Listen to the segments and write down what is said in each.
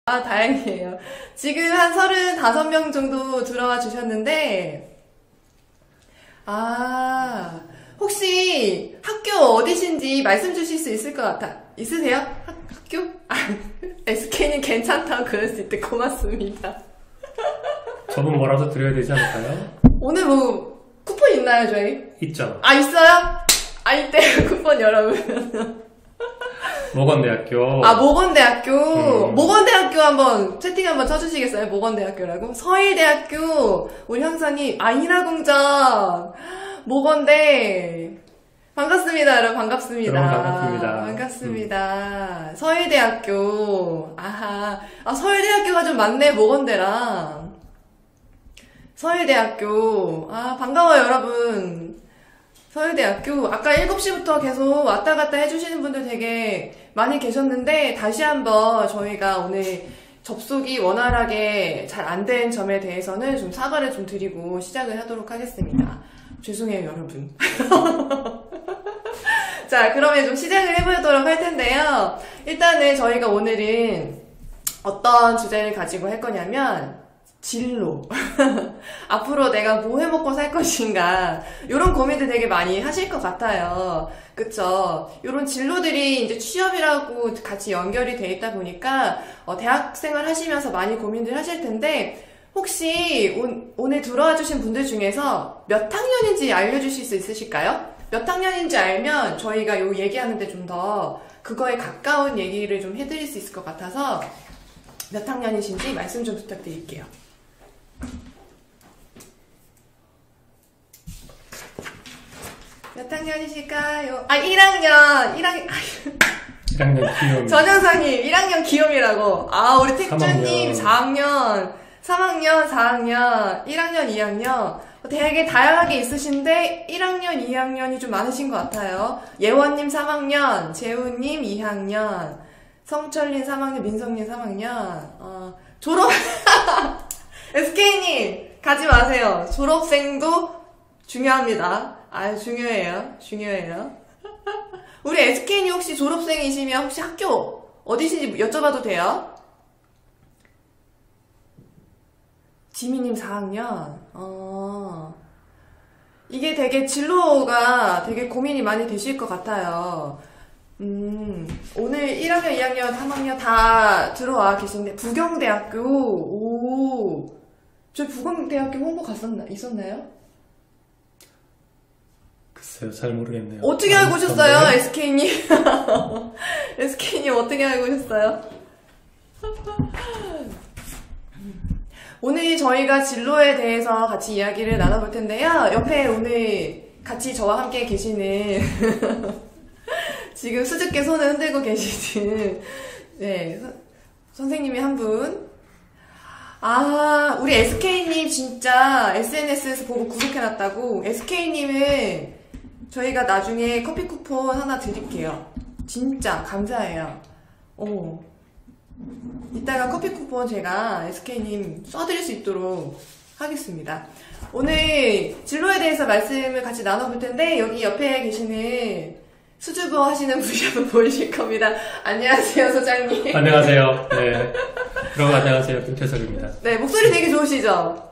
아, 다행이에요. 지금 한 35명 정도 들어와 주셨는데, 아, 혹시 학교 어디신지 말씀 주실 수 있을 것 같아. 있으세요? 학교? 아, SK님 괜찮다고 그럴 수 있대. 고맙습니다. 저분 뭐라도 드려야 되지 않을까요? 오늘 뭐, 쿠폰 있나요, 저희? 있죠. 아, 있어요? 아, 이때요, 쿠폰 여러분. 모건대학교. 아, 모건대학교. 모건대학교 한번 채팅 한번 쳐주시겠어요? 모건대학교라고? 서일대학교. 우리 형사님. 아, 인하공전. 모건대. 반갑습니다, 여러분. 반갑습니다. 여러분 반갑습니다. 반갑습니다. 서일대학교. 아하. 아, 서일대학교가 좀 많네, 모건대랑. 서일대학교. 아, 반가워요, 여러분. 서울대학교 아까 7시부터 계속 왔다 갔다 해주시는 분들 되게 많이 계셨는데 다시 한번 저희가 오늘 접속이 원활하게 잘 안 된 점에 대해서는 좀 사과를 좀 드리고 시작을 하도록 하겠습니다. 죄송해요, 여러분. 자, 그러면 좀 시작을 해보도록 할 텐데요. 일단은 저희가 오늘은 어떤 주제를 가지고 할 거냐면 진로. 앞으로 내가 뭐 해먹고 살 것인가. 요런 고민들 되게 많이 하실 것 같아요. 그쵸? 요런 진로들이 이제 취업이라고 같이 연결이 돼 있다 보니까, 대학생활 하시면서 많이 고민들 하실 텐데, 혹시 오늘 들어와 주신 분들 중에서 몇 학년인지 알려주실 수 있으실까요? 몇 학년인지 알면 저희가 요 얘기하는데 좀 더 그거에 가까운 얘기를 좀 해드릴 수 있을 것 같아서 몇 학년이신지 말씀 좀 부탁드릴게요. 몇 학년이실까요? 아, 1학년 기욤. 전현상님, 1학년 기욤이라고. 아, 우리 택주님, 4학년, 3학년, 4학년, 1학년, 2학년. 되게 다양하게 있으신데, 1학년, 2학년이 좀 많으신 것 같아요. 예원님 3학년, 재우님 2학년, 성철님 3학년, 민성님 3학년, 졸업, SK님, 가지 마세요. 졸업생도 중요합니다. 아, 중요해요. 중요해요. 우리 SK님 혹시 졸업생이시면 혹시 학교 어디신지 여쭤봐도 돼요? 지미님 4학년. 이게 되게 진로가 되게 고민이 많이 되실 것 같아요. 오늘 1학년, 2학년, 3학년 다 들어와 계신데, 부경대학교, 오, 저희 부경대학교 홍보 있었나요? 글쎄요, 잘 모르겠네요. 어떻게 알고 오셨어요, SK님? SK님 어떻게 알고 오셨어요? 오늘 저희가 진로에 대해서 같이 이야기를 나눠볼 텐데요. 옆에 오늘 같이 저와 함께 계시는 지금 수줍게 손을 흔들고 계시는 네, 선생님이 한 분. 아, 우리 SK님 진짜 SNS에서 보고 구독해놨다고. SK님은 저희가 나중에 커피 쿠폰 하나 드릴게요. 진짜 감사해요. 이따가 커피 쿠폰 제가 SK님 써드릴 수 있도록 하겠습니다. 오늘 진로에 대해서 말씀을 같이 나눠볼 텐데 여기 옆에 계시는 수줍어 하시는 분이 한번 보이실 겁니다. 안녕하세요, 소장님. 안녕하세요. 네. 여러분 안녕하세요. 김태석입니다. 네, 목소리 되게 좋으시죠?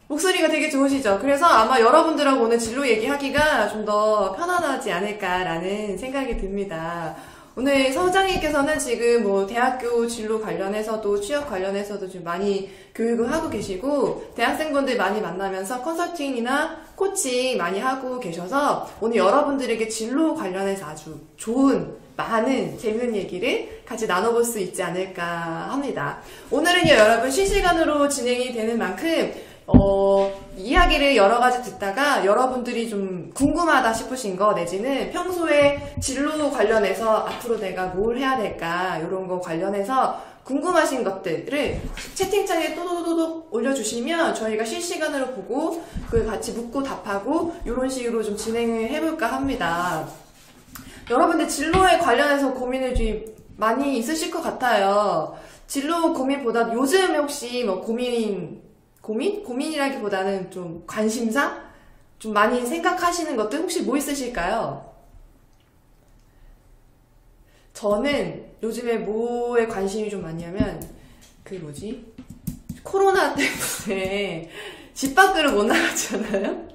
목소리가 되게 좋으시죠? 그래서 아마 여러분들하고 오늘 진로 얘기하기가 좀 더 편안하지 않을까라는 생각이 듭니다. 오늘 서장님께서는 지금 뭐 대학교 진로 관련해서도 취업 관련해서도 좀 많이 교육을 하고 계시고 대학생분들 많이 만나면서 컨설팅이나 코칭 많이 하고 계셔서 오늘 여러분들에게 진로 관련해서 아주 좋은 많은 재밌는 얘기를 같이 나눠볼 수 있지 않을까 합니다. 오늘은요 여러분 실시간으로 진행이 되는 만큼 이야기를 여러 가지 듣다가 여러분들이 좀 궁금하다 싶으신 거 내지는 평소에 진로 관련해서 앞으로 내가 뭘 해야 될까 이런 거 관련해서 궁금하신 것들을 채팅창에 또도도독 올려주시면 저희가 실시간으로 보고 그걸 같이 묻고 답하고 이런 식으로 좀 진행을 해볼까 합니다. 여러분들 진로에 관련해서 고민을 좀 많이 있으실 것 같아요. 진로 고민보다 요즘 혹시 뭐 고민이라기보다는 좀 관심사? 좀 많이 생각하시는 것들 혹시 뭐 있으실까요? 저는 요즘에 뭐에 관심이 좀 많냐면 코로나 때문에 집 밖으로 못 나갔잖아요.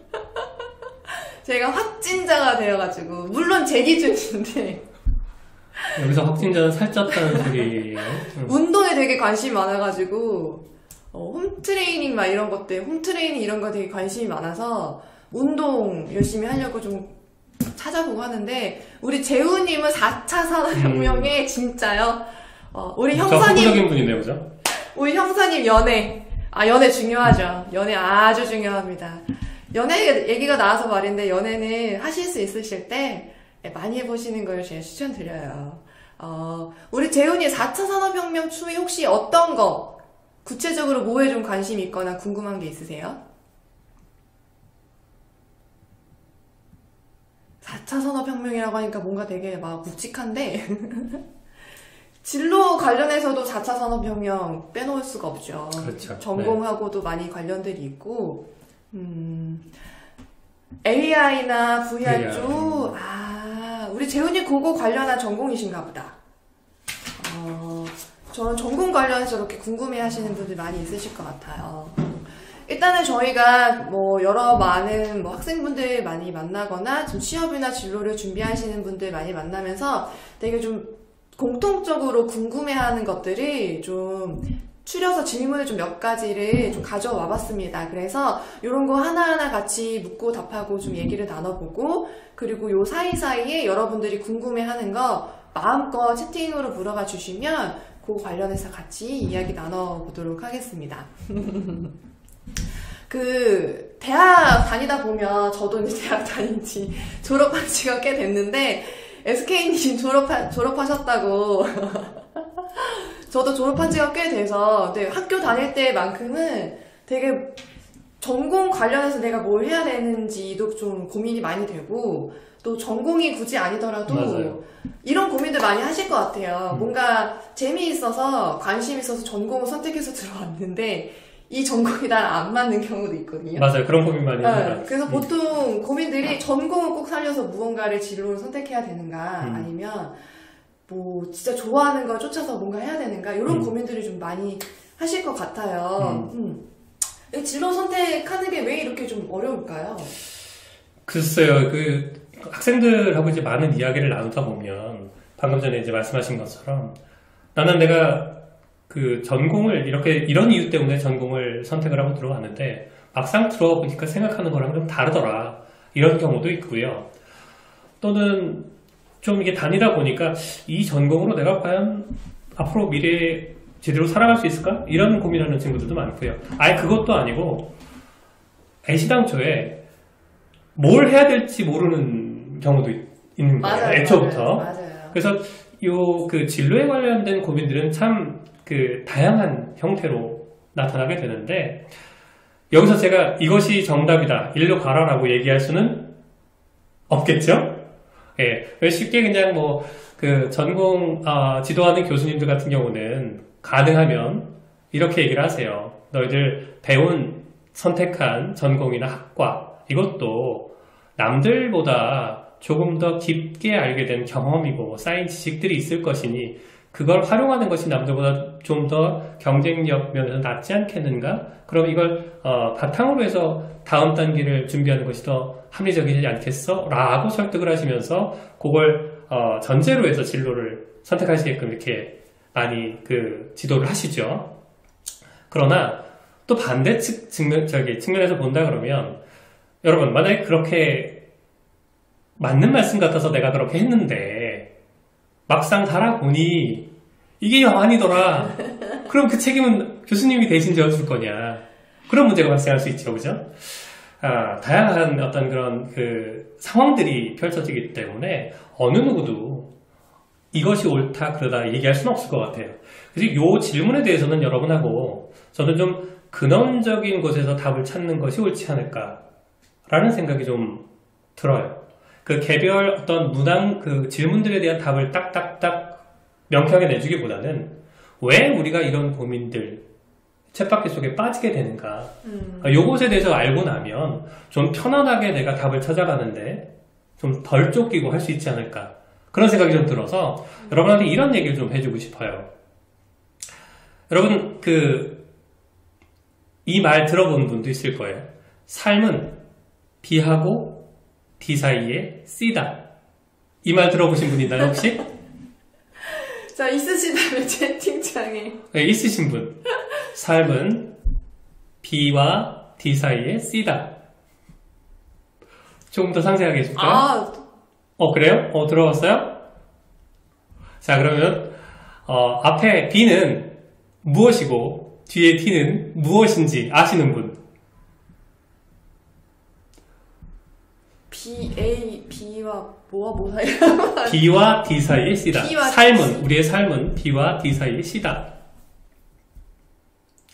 제가 확진자가 되어가지고 물론 제 기준인데 여기서 확진자는 살쪘다는 소리예요. 운동에 되게 관심이 많아가지고 홈트레이닝 막 이런 것들 홈트레이닝 이런 거 되게 관심이 많아서 운동 열심히 하려고 좀 찾아보고 하는데 우리 재우님은 4차 산업혁명에 진짜요. 우리 형사님 적극적인 분이네요, 그죠? 우리 형사님 연애 중요하죠. 연애 아주 중요합니다. 연애 얘기가 나와서 말인데 연애는 하실 수 있으실 때 많이 해보시는 걸 제가 추천드려요. 우리 재훈이 4차 산업혁명 추후에 혹시 어떤 거 구체적으로 뭐에 좀 관심이 있거나 궁금한 게 있으세요? 4차 산업혁명이라고 하니까 뭔가 되게 막 묵직한데 진로 관련해서도 4차 산업혁명 빼놓을 수가 없죠. 그렇죠. 전공하고도 많이 관련들이 있고 AI나 VR 쪽 우리 재훈이 그거 관련한 전공이신가 보다. 저는 전공 관련해서 이렇게 궁금해 하시는 분들 많이 있으실 것 같아요. 일단은 저희가 여러 많은 학생분들 많이 만나거나 좀 취업이나 진로를 준비하시는 분들 많이 만나면서 되게 좀 공통적으로 궁금해하는 것들을 좀 추려서 질문을 좀 몇 가지를 좀 가져와 봤습니다. 그래서 이런 거 하나하나 같이 묻고 답하고 좀 얘기를 나눠보고 그리고 요 사이사이에 여러분들이 궁금해하는 거 마음껏 채팅으로 물어봐 주시면 그 관련해서 같이 이야기 나눠보도록 하겠습니다. 대학 다니다 보면 저도 이제 대학 다닌 지 졸업한 지가 꽤 됐는데 SK님 졸업하셨다고 저도 졸업한 지가 꽤 돼서 학교 다닐 때만큼은 되게 전공 관련해서 내가 뭘 해야 되는지도 좀 고민이 많이 되고 또 전공이 굳이 아니더라도 맞아요. 이런 고민들 많이 하실 것 같아요. 뭔가 재미있어서 관심 있어서 전공을 선택해서 들어왔는데 이 전공이 나랑 안 맞는 경우도 있거든요. 맞아요. 그런 고민 많이 합니다. 그래서 보통 고민들이 전공을 꼭 살려서 무언가를 진로를 선택해야 되는가 아니면 진짜 좋아하는 걸 쫓아서 뭔가 해야 되는가 이런 고민들을 좀 많이 하실 것 같아요. 진로 선택하는 게 왜 이렇게 좀 어려울까요? 글쎄요, 학생들하고 이제 많은 이야기를 나누다 보면 방금 전에 이제 말씀하신 것처럼 나는 내가 전공을 이런 이유 때문에 전공을 선택을 하고 들어왔는데 막상 들어가 보니까 생각하는 거랑 좀 다르더라. 이런 경우도 있고요. 또는 좀 이게 다니다 보니까 이 전공으로 내가 과연 앞으로 미래에 제대로 살아갈 수 있을까? 이런 고민하는 친구들도 많고요. 아예 그것도 아니고 애시당초에 뭘 해야 될지 모르는 경우도 있는 거예요. 맞아요, 애초부터. 맞아요. 그래서 진로에 관련된 고민들은 참 다양한 형태로 나타나게 되는데 여기서 제가 이것이 정답이다, 일로 가라라고 얘기할 수는 없겠죠? 예, 쉽게 그냥 전공 지도하는 교수님들 같은 경우는 가능하면 이렇게 얘기를 하세요. 너희들 선택한 전공이나 학과 이것도 남들보다 조금 더 깊게 알게 된 경험이고 쌓인 지식들이 있을 것이니 그걸 활용하는 것이 남들보다 좀 더 경쟁력 면에서 낫지 않겠는가? 그럼 이걸 바탕으로 해서 다음 단계를 준비하는 것이 더 합리적이지 않겠어? 라고 설득을 하시면서 그걸 전제로 해서 진로를 선택하시게끔 이렇게 많이 지도를 하시죠. 그러나 또 반대 측면에서 본다 그러면 여러분, 만약에 그렇게 맞는 말씀 같아서 내가 그렇게 했는데 막상 살아보니 이게 영 아니더라. 그럼 그 책임은 교수님이 대신 져줄 거냐. 그런 문제가 발생할 수 있죠. 그죠? 다양한 어떤 그런 상황들이 펼쳐지기 때문에 어느 누구도 이것이 옳다 그러다 얘기할 수는 없을 것 같아요. 그래서 이 질문에 대해서는 여러분하고 저는 좀 근원적인 곳에서 답을 찾는 것이 옳지 않을까라는 생각이 좀 들어요. 개별 어떤 질문들에 대한 답을 딱딱딱 명쾌하게 내주기보다는 왜 우리가 이런 고민들, 쳇바퀴 속에 빠지게 되는가. 요것에 대해서 알고 나면 좀 편안하게 내가 답을 찾아가는데 좀 덜 쫓기고 할 수 있지 않을까. 그런 생각이 좀 들어서 여러분한테 이런 얘기를 좀 해주고 싶어요. 여러분 이 말 들어본 분도 있을 거예요. 삶은 B하고 D 사이에 C다. 이 말 들어보신 분 있나요 혹시? 자, 있으시다면 채팅창에. 네, 있으신 분. 삶은 B와 D 사이에 C다. 조금 더 상세하게 해줄까요? 그래요? 들어봤어요? 자, 그러면 앞에 B는 무엇이고 뒤에 D는 무엇인지 아시는 분? B와 뭐 사이야? B와 D 사이에 C다. 우리의 삶은 B와 D 사이에 C다.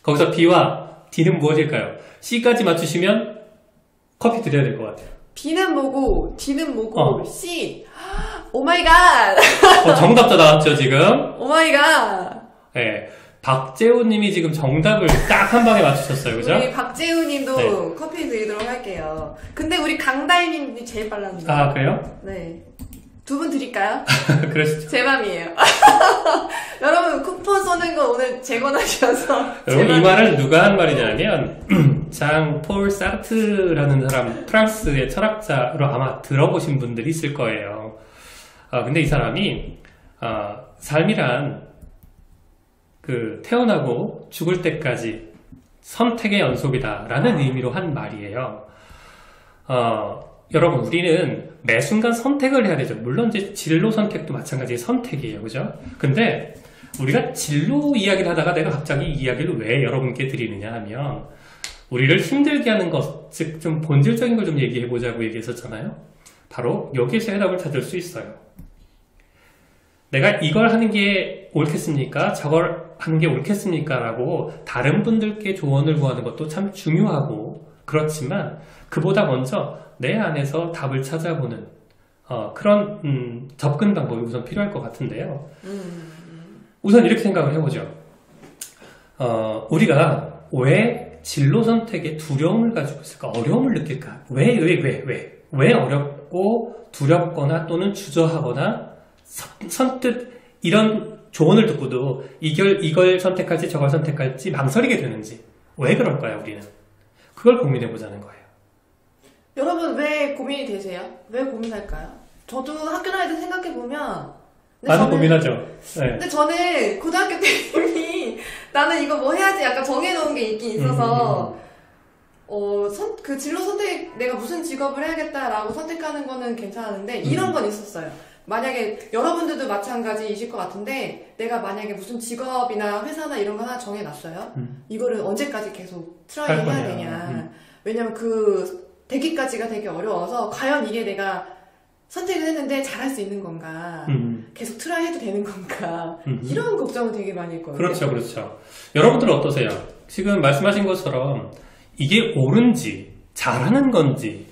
거기서 B와 D는 무엇일까요? C까지 맞추시면 커피 드려야 될 것 같아요. B는 뭐고 D는 뭐고 C. 오 마이 갓. 정답자 나왔죠 지금? 오 마이 갓. 네, 박재우님이 지금 정답을 딱 한 방에 맞추셨어요, 그죠? 우리 박재우님도 커피 드리도록 할게요. 근데 우리 강다희님이 제일 빨랐는데. 아, 그래요? 네. 두 분 드릴까요? 그러시죠. 제 맘이에요. 여러분 쿠폰 쏘는 거 오늘 제 권하셔서. 여러분 이 말을 누가 한 말이냐면 장 폴 사르트라는 사람, 프랑스의 철학자로 아마 들어보신 분들이 있을 거예요. 근데 이 사람이 삶이란 태어나고 죽을 때까지 선택의 연속이다라는 의미로 한 말이에요. 여러분 우리는 매 순간 선택을 해야 되죠. 물론 이제 진로 선택도 마찬가지의 선택이에요, 그죠? 근데 우리가 진로 이야기를 하다가 내가 갑자기 이 이야기를 왜 여러분께 드리느냐 하면 우리를 힘들게 하는 것, 즉 좀 본질적인 걸 좀 얘기해 보자고 얘기했었잖아요. 바로 여기에서 해답을 찾을 수 있어요. 내가 이걸 하는 게 옳겠습니까? 저걸 하는 게 옳겠습니까? 라고 다른 분들께 조언을 구하는 것도 참 중요하고 그렇지만 그보다 먼저 내 안에서 답을 찾아보는 그런 접근 방법이 우선 필요할 것 같은데요. 우선 이렇게 생각을 해보죠. 우리가 왜 진로 선택에 두려움을 가지고 있을까? 어려움을 느낄까? 왜 어렵고 두렵거나 또는 주저하거나 선뜻 이런 조언을 듣고도 이걸 선택할지 저걸 선택할지 망설이게 되는지 왜 그럴까요, 우리는? 그걸 고민해보자는 거예요. 여러분 왜 고민이 되세요? 왜 고민할까요? 저도 학교 다닐 때 생각해보면 많이 고민하죠. 네. 근데 저는 고등학교 때 이미 나는 이거 뭐 해야지 약간 정해놓은 게 있긴 있어서 그 진로 선택 내가 무슨 직업을 해야겠다라고 선택하는 거는 괜찮은데 이런 건 있었어요. 만약에 여러분들도 마찬가지이실 것 같은데 내가 만약에 무슨 직업이나 회사나 이런 거 하나 정해놨어요. 이거를 언제까지 계속 트라이 해야 되냐. 왜냐면 되기까지가 되게 어려워서 과연 이게 내가 선택을 했는데 잘할 수 있는 건가 계속 트라이 해도 되는 건가 이런 걱정을 되게 많이 했거든요. 그렇죠. 여러분들은 어떠세요? 지금 말씀하신 것처럼 이게 옳은지 잘하는 건지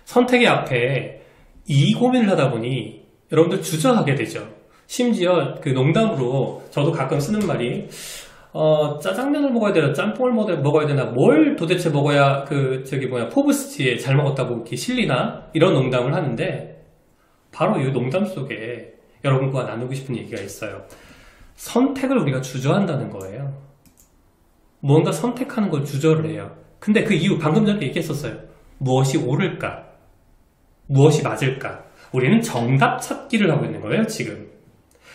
선택의 앞에 이 고민을 하다 보니 여러분들 주저하게 되죠. 심지어 농담으로 저도 가끔 쓰는 말이 짜장면을 먹어야 되나 짬뽕을 먹어야 되나 뭘 도대체 먹어야 포브스지에 잘 먹었다고 이렇게 실리나 이런 농담을 하는데 바로 이 농담 속에 여러분과 나누고 싶은 얘기가 있어요. 선택을 우리가 주저한다는 거예요. 무언가 선택하는 걸 주저를 해요. 근데 그 이유 방금 전에 얘기했었어요. 무엇이 옳을까? 무엇이 맞을까? 우리는 정답 찾기를 하고 있는 거예요, 지금.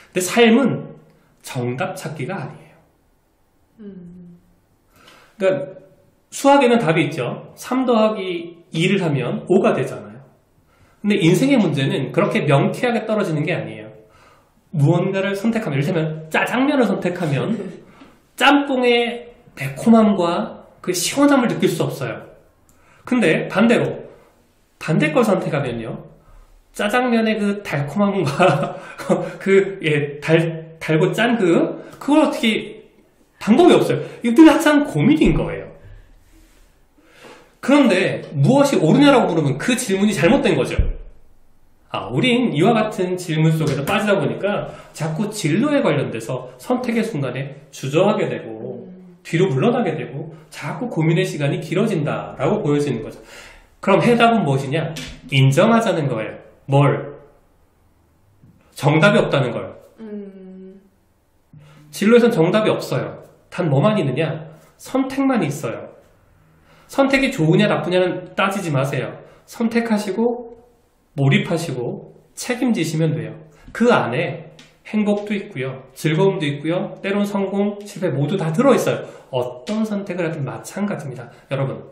근데 삶은 정답 찾기가 아니에요. 그러니까 수학에는 답이 있죠. 3 더하기 2를 하면 5가 되잖아요. 근데 인생의 문제는 그렇게 명쾌하게 떨어지는 게 아니에요. 무언가를 선택하면, 이를테면 짜장면을 선택하면 짬뽕의 매콤함과 그 시원함을 느낄 수 없어요. 근데 반대로 반대 걸 선택하면요, 짜장면의 그 달콤함과 달고 짠 그걸 어떻게 방법이 없어요. 이거 늘 항상 고민인 거예요. 그런데 무엇이 옳으냐라고 물으면 그 질문이 잘못된 거죠. 우린 이와 같은 질문 속에서 빠지다 보니까 자꾸 진로에 관련돼서 선택의 순간에 주저하게 되고 뒤로 물러나게 되고 자꾸 고민의 시간이 길어진다라고 보여지는 거죠. 그럼 해답은 무엇이냐? 인정하자는 거예요. 뭘? 정답이 없다는 걸. 진로에선 정답이 없어요. 단 뭐만 있느냐? 선택만 있어요. 선택이 좋으냐 나쁘냐는 따지지 마세요. 선택하시고 몰입하시고 책임지시면 돼요. 그 안에 행복도 있고요. 즐거움도 있고요. 때론 성공, 실패 모두 다 들어있어요. 어떤 선택을 하든 마찬가지입니다. 여러분,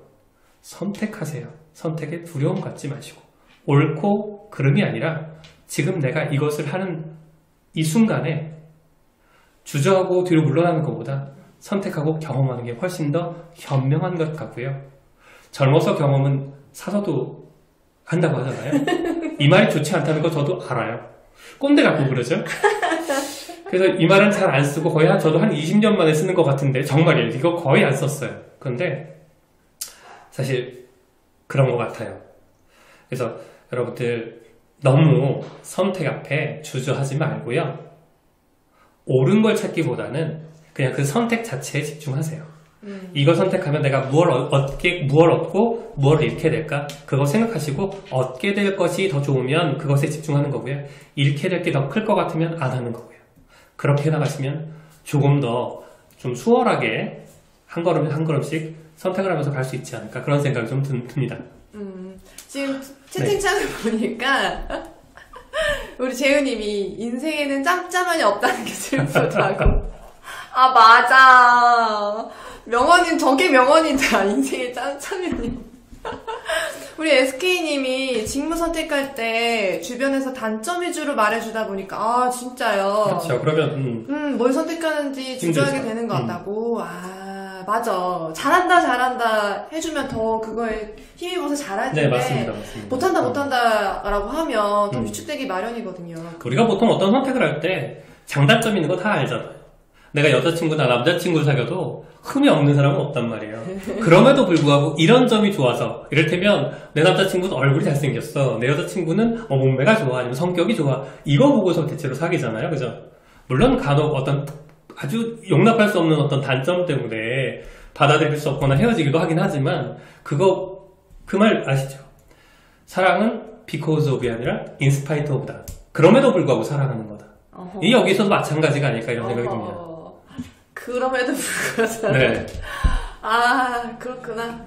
선택하세요. 선택에 두려움 갖지 마시고 옳고 그름이 아니라 지금 내가 이것을 하는 이 순간에 주저하고 뒤로 물러나는 것보다 선택하고 경험하는 게 훨씬 더 현명한 것 같고요. 젊어서 경험은 사서도 한다고 하잖아요. 이 말이 좋지 않다는 거 저도 알아요. 꼰대 같고 그러죠. 그래서 이 말은 잘 안 쓰고 거의 저도 한 20년 만에 쓰는 것 같은데 정말이에요. 이거 거의 안 썼어요. 그런데 사실 그런 것 같아요. 그래서 여러분들 너무 선택 앞에 주저하지 말고요. 옳은 걸 찾기보다는 그냥 그 선택 자체에 집중하세요. 이걸 선택하면 내가 무엇을 얻고 무엇을 잃게 될까? 그거 생각하시고 얻게 될 것이 더 좋으면 그것에 집중하는 거고요. 잃게 될 게 더 클 것 같으면 안 하는 거고요. 그렇게 나가시면 조금 더 좀 수월하게 한 걸음 한 걸음씩 선택을 하면서 갈 수 있지 않을까 그런 생각이 좀 듭니다. 지금 채팅창을 보니까 우리 재우님이 인생에는 짬짬한이 없다는 게 슬프다고. 아 맞아. 명언인 저게 명언이다. 인생에 짬짬이니. 우리 SK님이 직무 선택할 때 주변에서 단점 위주로 말해주다 보니까 아 진짜요. 그렇죠. 그러면 뭘 선택하는지 주저하게 되는 것 같다고. 아 맞아. 잘한다 해주면 더 그거에 힘입어서 잘할 텐데. 네 맞습니다. 못한다라고 하면 더 위축되기 마련이거든요. 우리가 보통 어떤 선택을 할 때 장단점 있는 거 다 알잖아요. 내가 여자친구나 남자친구를 사귀어도 흠이 없는 사람은 없단 말이에요. 그럼에도 불구하고 이런 점이 좋아서 이를테면 내 남자친구는 얼굴이 잘생겼어. 내 여자친구는 몸매가 좋아. 아니면 성격이 좋아. 이거 보고서 대체로 사귀잖아요. 그죠? 물론 간혹 어떤 아주 용납할 수 없는 어떤 단점 때문에 받아들일 수 없거나 헤어지기도 하긴 하지만 그 말 아시죠? 사랑은 because of이 아니라 in spite of다. 그럼에도 불구하고 사랑하는 거다. 이 여기서도 마찬가지가 아닐까 이런 생각이 듭니다. 그럼에도 불구하고. 네. 아 그렇구나.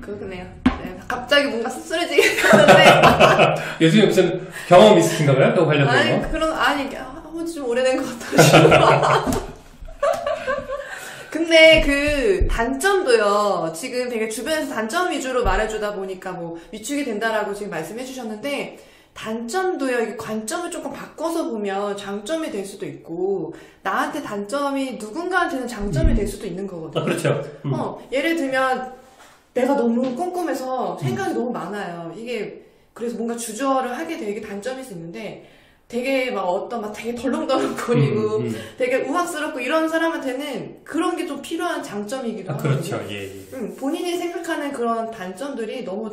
그렇네요. 네, 갑자기 뭔가 씁쓸해지게 되는데. 요즘에 무슨 경험 있으신가 봐요? 그거 관련된 거? 아니 좀 오래된 것 같아가지고. 근데 그 단점도요. 지금 되게 주변에서 단점 위주로 말해주다 보니까 뭐 위축이 된다라고 지금 말씀해 주셨는데 단점도요. 이게 관점을 조금 바꿔서 보면 장점이 될 수도 있고 나한테 단점이 누군가한테는 장점이 될 수도 있는 거거든요. 아, 그렇죠. 예를 들면 내가 너무 꼼꼼해서 생각이 너무 많아요. 이게 그래서 뭔가 주저를 하게 되게 단점일 수 있는데 되게 막 되게 덜렁덜렁거리고 되게 우악스럽고 이런 사람한테는 그런 게 좀 필요한 장점이기도 하거든요. 그렇죠. 예. 본인이 생각하는 그런 단점들이 너무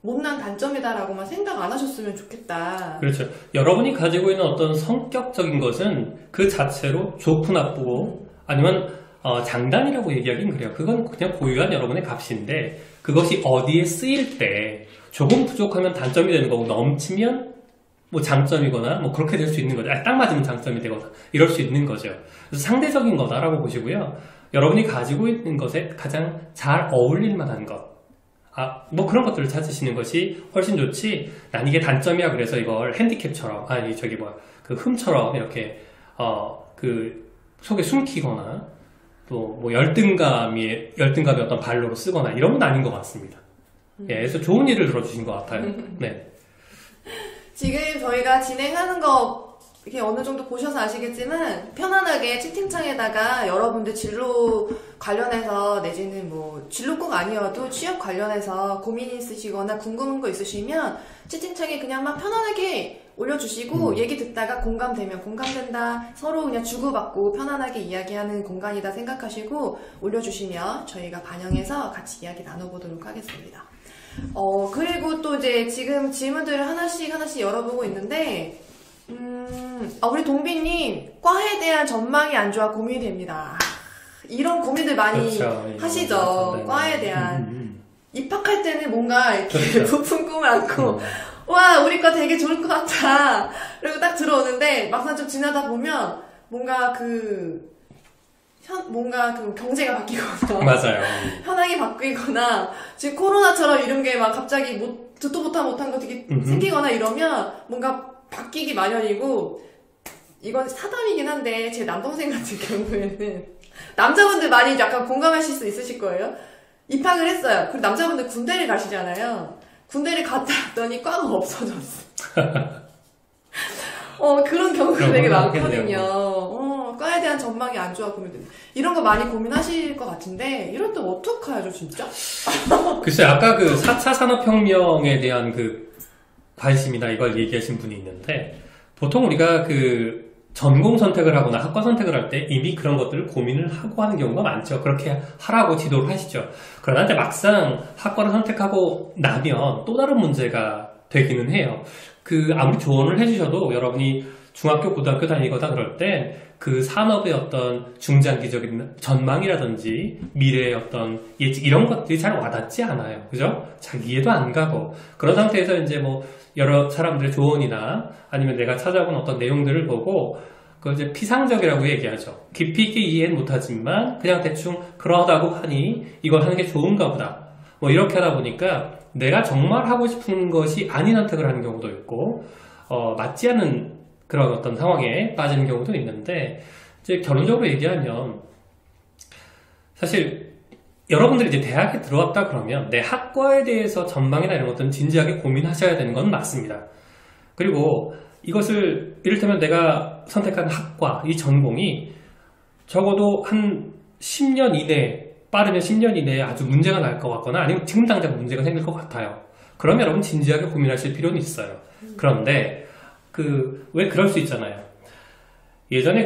못난 단점이다라고만 생각 안 하셨으면 좋겠다. 그렇죠. 여러분이 가지고 있는 어떤 성격적인 것은 그 자체로 좋고 나쁘고 아니면 장단이라고 얘기하긴 그래요. 그건 그냥 고유한 여러분의 값인데 그것이 어디에 쓰일 때 조금 부족하면 단점이 되는 거고 넘치면 뭐 장점이거나 뭐 그렇게 될 수 있는 거죠. 딱 맞으면 장점이 되거나 이럴 수 있는 거죠. 그래서 상대적인 거다라고 보시고요. 여러분이 가지고 있는 것에 가장 잘 어울릴 만한 것. 뭐 그런 것들을 찾으시는 것이 훨씬 좋지. 난 이게 단점이야. 그래서 이걸 핸디캡처럼, 그 흠처럼 이렇게, 그 속에 숨기거나 또 뭐 열등감의 어떤 발로로 쓰거나 이런 건 아닌 것 같습니다. 예, 그래서 좋은 일을 들어주신 것 같아요. 네. 지금 저희가 진행하는 거 이렇게 어느 정도 보셔서 아시겠지만 편안하게 채팅창에다가 여러분들 진로 관련해서 내지는 뭐 진로 꼭 아니어도 취업 관련해서 고민 있으시거나 궁금한 거 있으시면 채팅창에 그냥 막 편안하게 올려주시고 얘기 듣다가 공감되면 공감된다 서로 그냥 주고받고 편안하게 이야기하는 공간이다 생각하시고 올려주시면 저희가 반영해서 같이 이야기 나눠보도록 하겠습니다. 그리고 또 이제 지금 질문들을 하나씩 열어보고 있는데 우리 동비님 과에 대한 전망이 안 좋아 고민이 됩니다. 이런 고민들 많이 그렇죠. 하시죠. 네. 과에 대한 입학할 때는 뭔가 이렇게 그렇죠. 부푼 꿈을 안고 와, 우리 거 되게 좋을 것 같아. 그리고 딱 들어오는데 막상 좀 지나다 보면 뭔가 뭔가 그 경제가 바뀌거나 맞아요. 현황이 바뀌거나 지금 코로나처럼 이런 게 막 갑자기 듣도 못한 거 되게 생기거나 이러면 뭔가 바뀌기 마련이고 이건 사담이긴 한데 제 남동생 같은 경우에는 남자분들 많이 약간 공감하실 수 있으실 거예요. 입학을 했어요. 그리고 남자분들 군대를 가시잖아요. 군대를 갔다 왔더니 과가 없어졌어. 그런 경우가 되게 많거든요. 과에 대한 전망이 안 좋아. 그러면 이런 거 많이 고민하실 것 같은데 이럴 때 어떡하죠, 진짜? 글쎄, 아까 그 4차 산업혁명에 대한 그 관심이나 이걸 얘기하신 분이 있는데 보통 우리가 그 전공 선택을 하거나 학과 선택을 할 때 이미 그런 것들을 고민을 하고 하는 경우가 많죠. 그렇게 하라고 지도를 하시죠. 그러나 이제 막상 학과를 선택하고 나면 또 다른 문제가 되기는 해요. 아무리 조언을 해주셔도 여러분이 중학교, 고등학교 다니거나 그럴 때 그 산업의 어떤 중장기적인 전망이라든지 미래의 어떤 예측 이런 것들이 잘 와닿지 않아요. 그죠? 잘 이해도 안 가고 그런 상태에서 이제 뭐 여러 사람들의 조언이나 아니면 내가 찾아본 어떤 내용들을 보고 그걸 이제 피상적이라고 얘기하죠. 깊이 있게 이해는 못하지만 그냥 대충 그러다고 하니 이걸 하는 게 좋은가 보다. 뭐 이렇게 하다 보니까 내가 정말 하고 싶은 것이 아닌 선택을 하는 경우도 있고 맞지 않은 그런 어떤 상황에 빠지는 경우도 있는데 이제 결론적으로 얘기하면 사실 여러분들이 이제 대학에 들어왔다 그러면 내 학과에 대해서 전망이나 이런 것들은 진지하게 고민하셔야 되는 건 맞습니다. 그리고 이것을 이를테면 내가 선택한 학과, 이 전공이 적어도 한 10년 이내, 빠르면 10년 이내에 아주 문제가 날 것 같거나 아니면 지금 당장 문제가 생길 것 같아요. 그러면 여러분 진지하게 고민하실 필요는 있어요. 그런데 왜 그럴 수 있잖아요. 예전에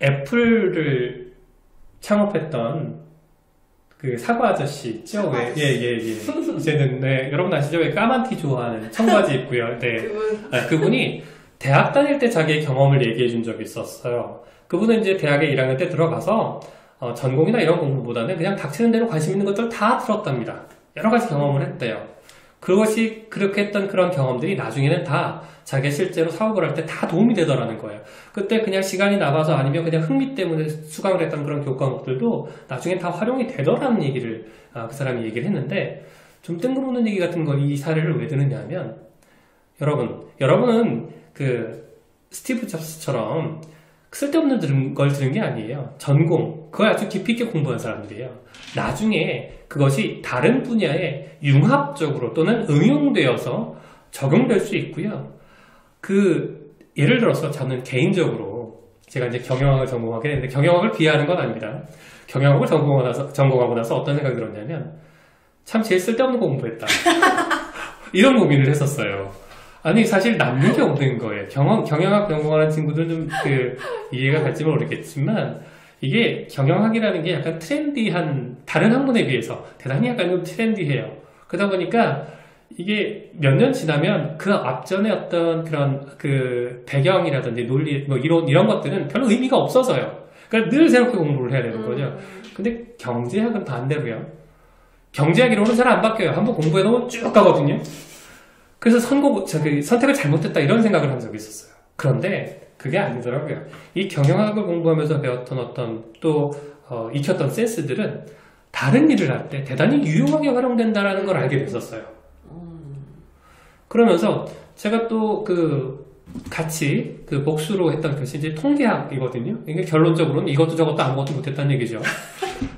애플을 창업했던 사과 아저씨 있죠? 예. 이제는, 여러분 아시죠? 왜 까만 티 좋아하는 청바지 입고요. 네. 그분이 대학 다닐 때 자기의 경험을 얘기해 준 적이 있었어요. 그분은 이제 대학에 1학년 때 들어가서, 전공이나 이런 공부보다는 그냥 닥치는 대로 관심 있는 것들을 다 들었답니다. 여러 가지 경험을 했대요. 그것이 그렇게 했던 그런 경험들이 나중에는 다 자기가 실제로 사업을 할 때 다 도움이 되더라는 거예요. 그때 그냥 시간이 남아서 아니면 그냥 흥미 때문에 수강을 했던 그런 교과목들도 나중에 다 활용이 되더라는 얘기를 그 사람이 얘기를 했는데 좀 뜬금없는 얘기 같은 거 이 사례를 왜 드느냐 하면 여러분은 스티브 잡스처럼 쓸데없는 걸 들은 게 아니에요. 전공, 그걸 아주 깊이 있게 공부한 사람들이에요. 나중에 그것이 다른 분야에 융합적으로 또는 응용되어서 적용될 수 있고요. 예를 들어서 저는 개인적으로 제가 이제 경영학을 전공하게 됐는데 경영학을 비하하는 건 아닙니다. 경영학을 전공하고 나서 어떤 생각이 들었냐면 참 제일 쓸데없는 거 공부했다. 이런 고민을 했었어요. 아니 사실 남는 게 없는 거예요. 경영학 전공하는 친구들은 이해가 갈지 모르겠지만 이게 경영학이라는 게 약간 트렌디한 다른 학문에 비해서 대단히 약간 좀 트렌디해요. 그러다 보니까 이게 몇 년 지나면 그 앞전에 어떤 그런 배경이라든지 논리 뭐 이런 것들은 별로 의미가 없어서요. 그러니까 늘 새롭게 공부를 해야 되는 거죠. 근데 경제학은 반대로요. 경제학 이론은 잘 안 바뀌어요. 한번 공부해 놓으면 쭉 가거든요. 그래서 선택을 잘못했다 이런 생각을 한 적이 있었어요. 그런데 그게 아니더라고요. 이 경영학을 공부하면서 배웠던 익혔던 센스들은 다른 일을 할 때 대단히 유용하게 활용된다는 걸 알게 됐었어요. 그러면서 제가 또 같이 복수로 했던 것이 이제 통계학이거든요. 이게 결론적으로는 이것도 저것도 아무것도 못했다는 얘기죠.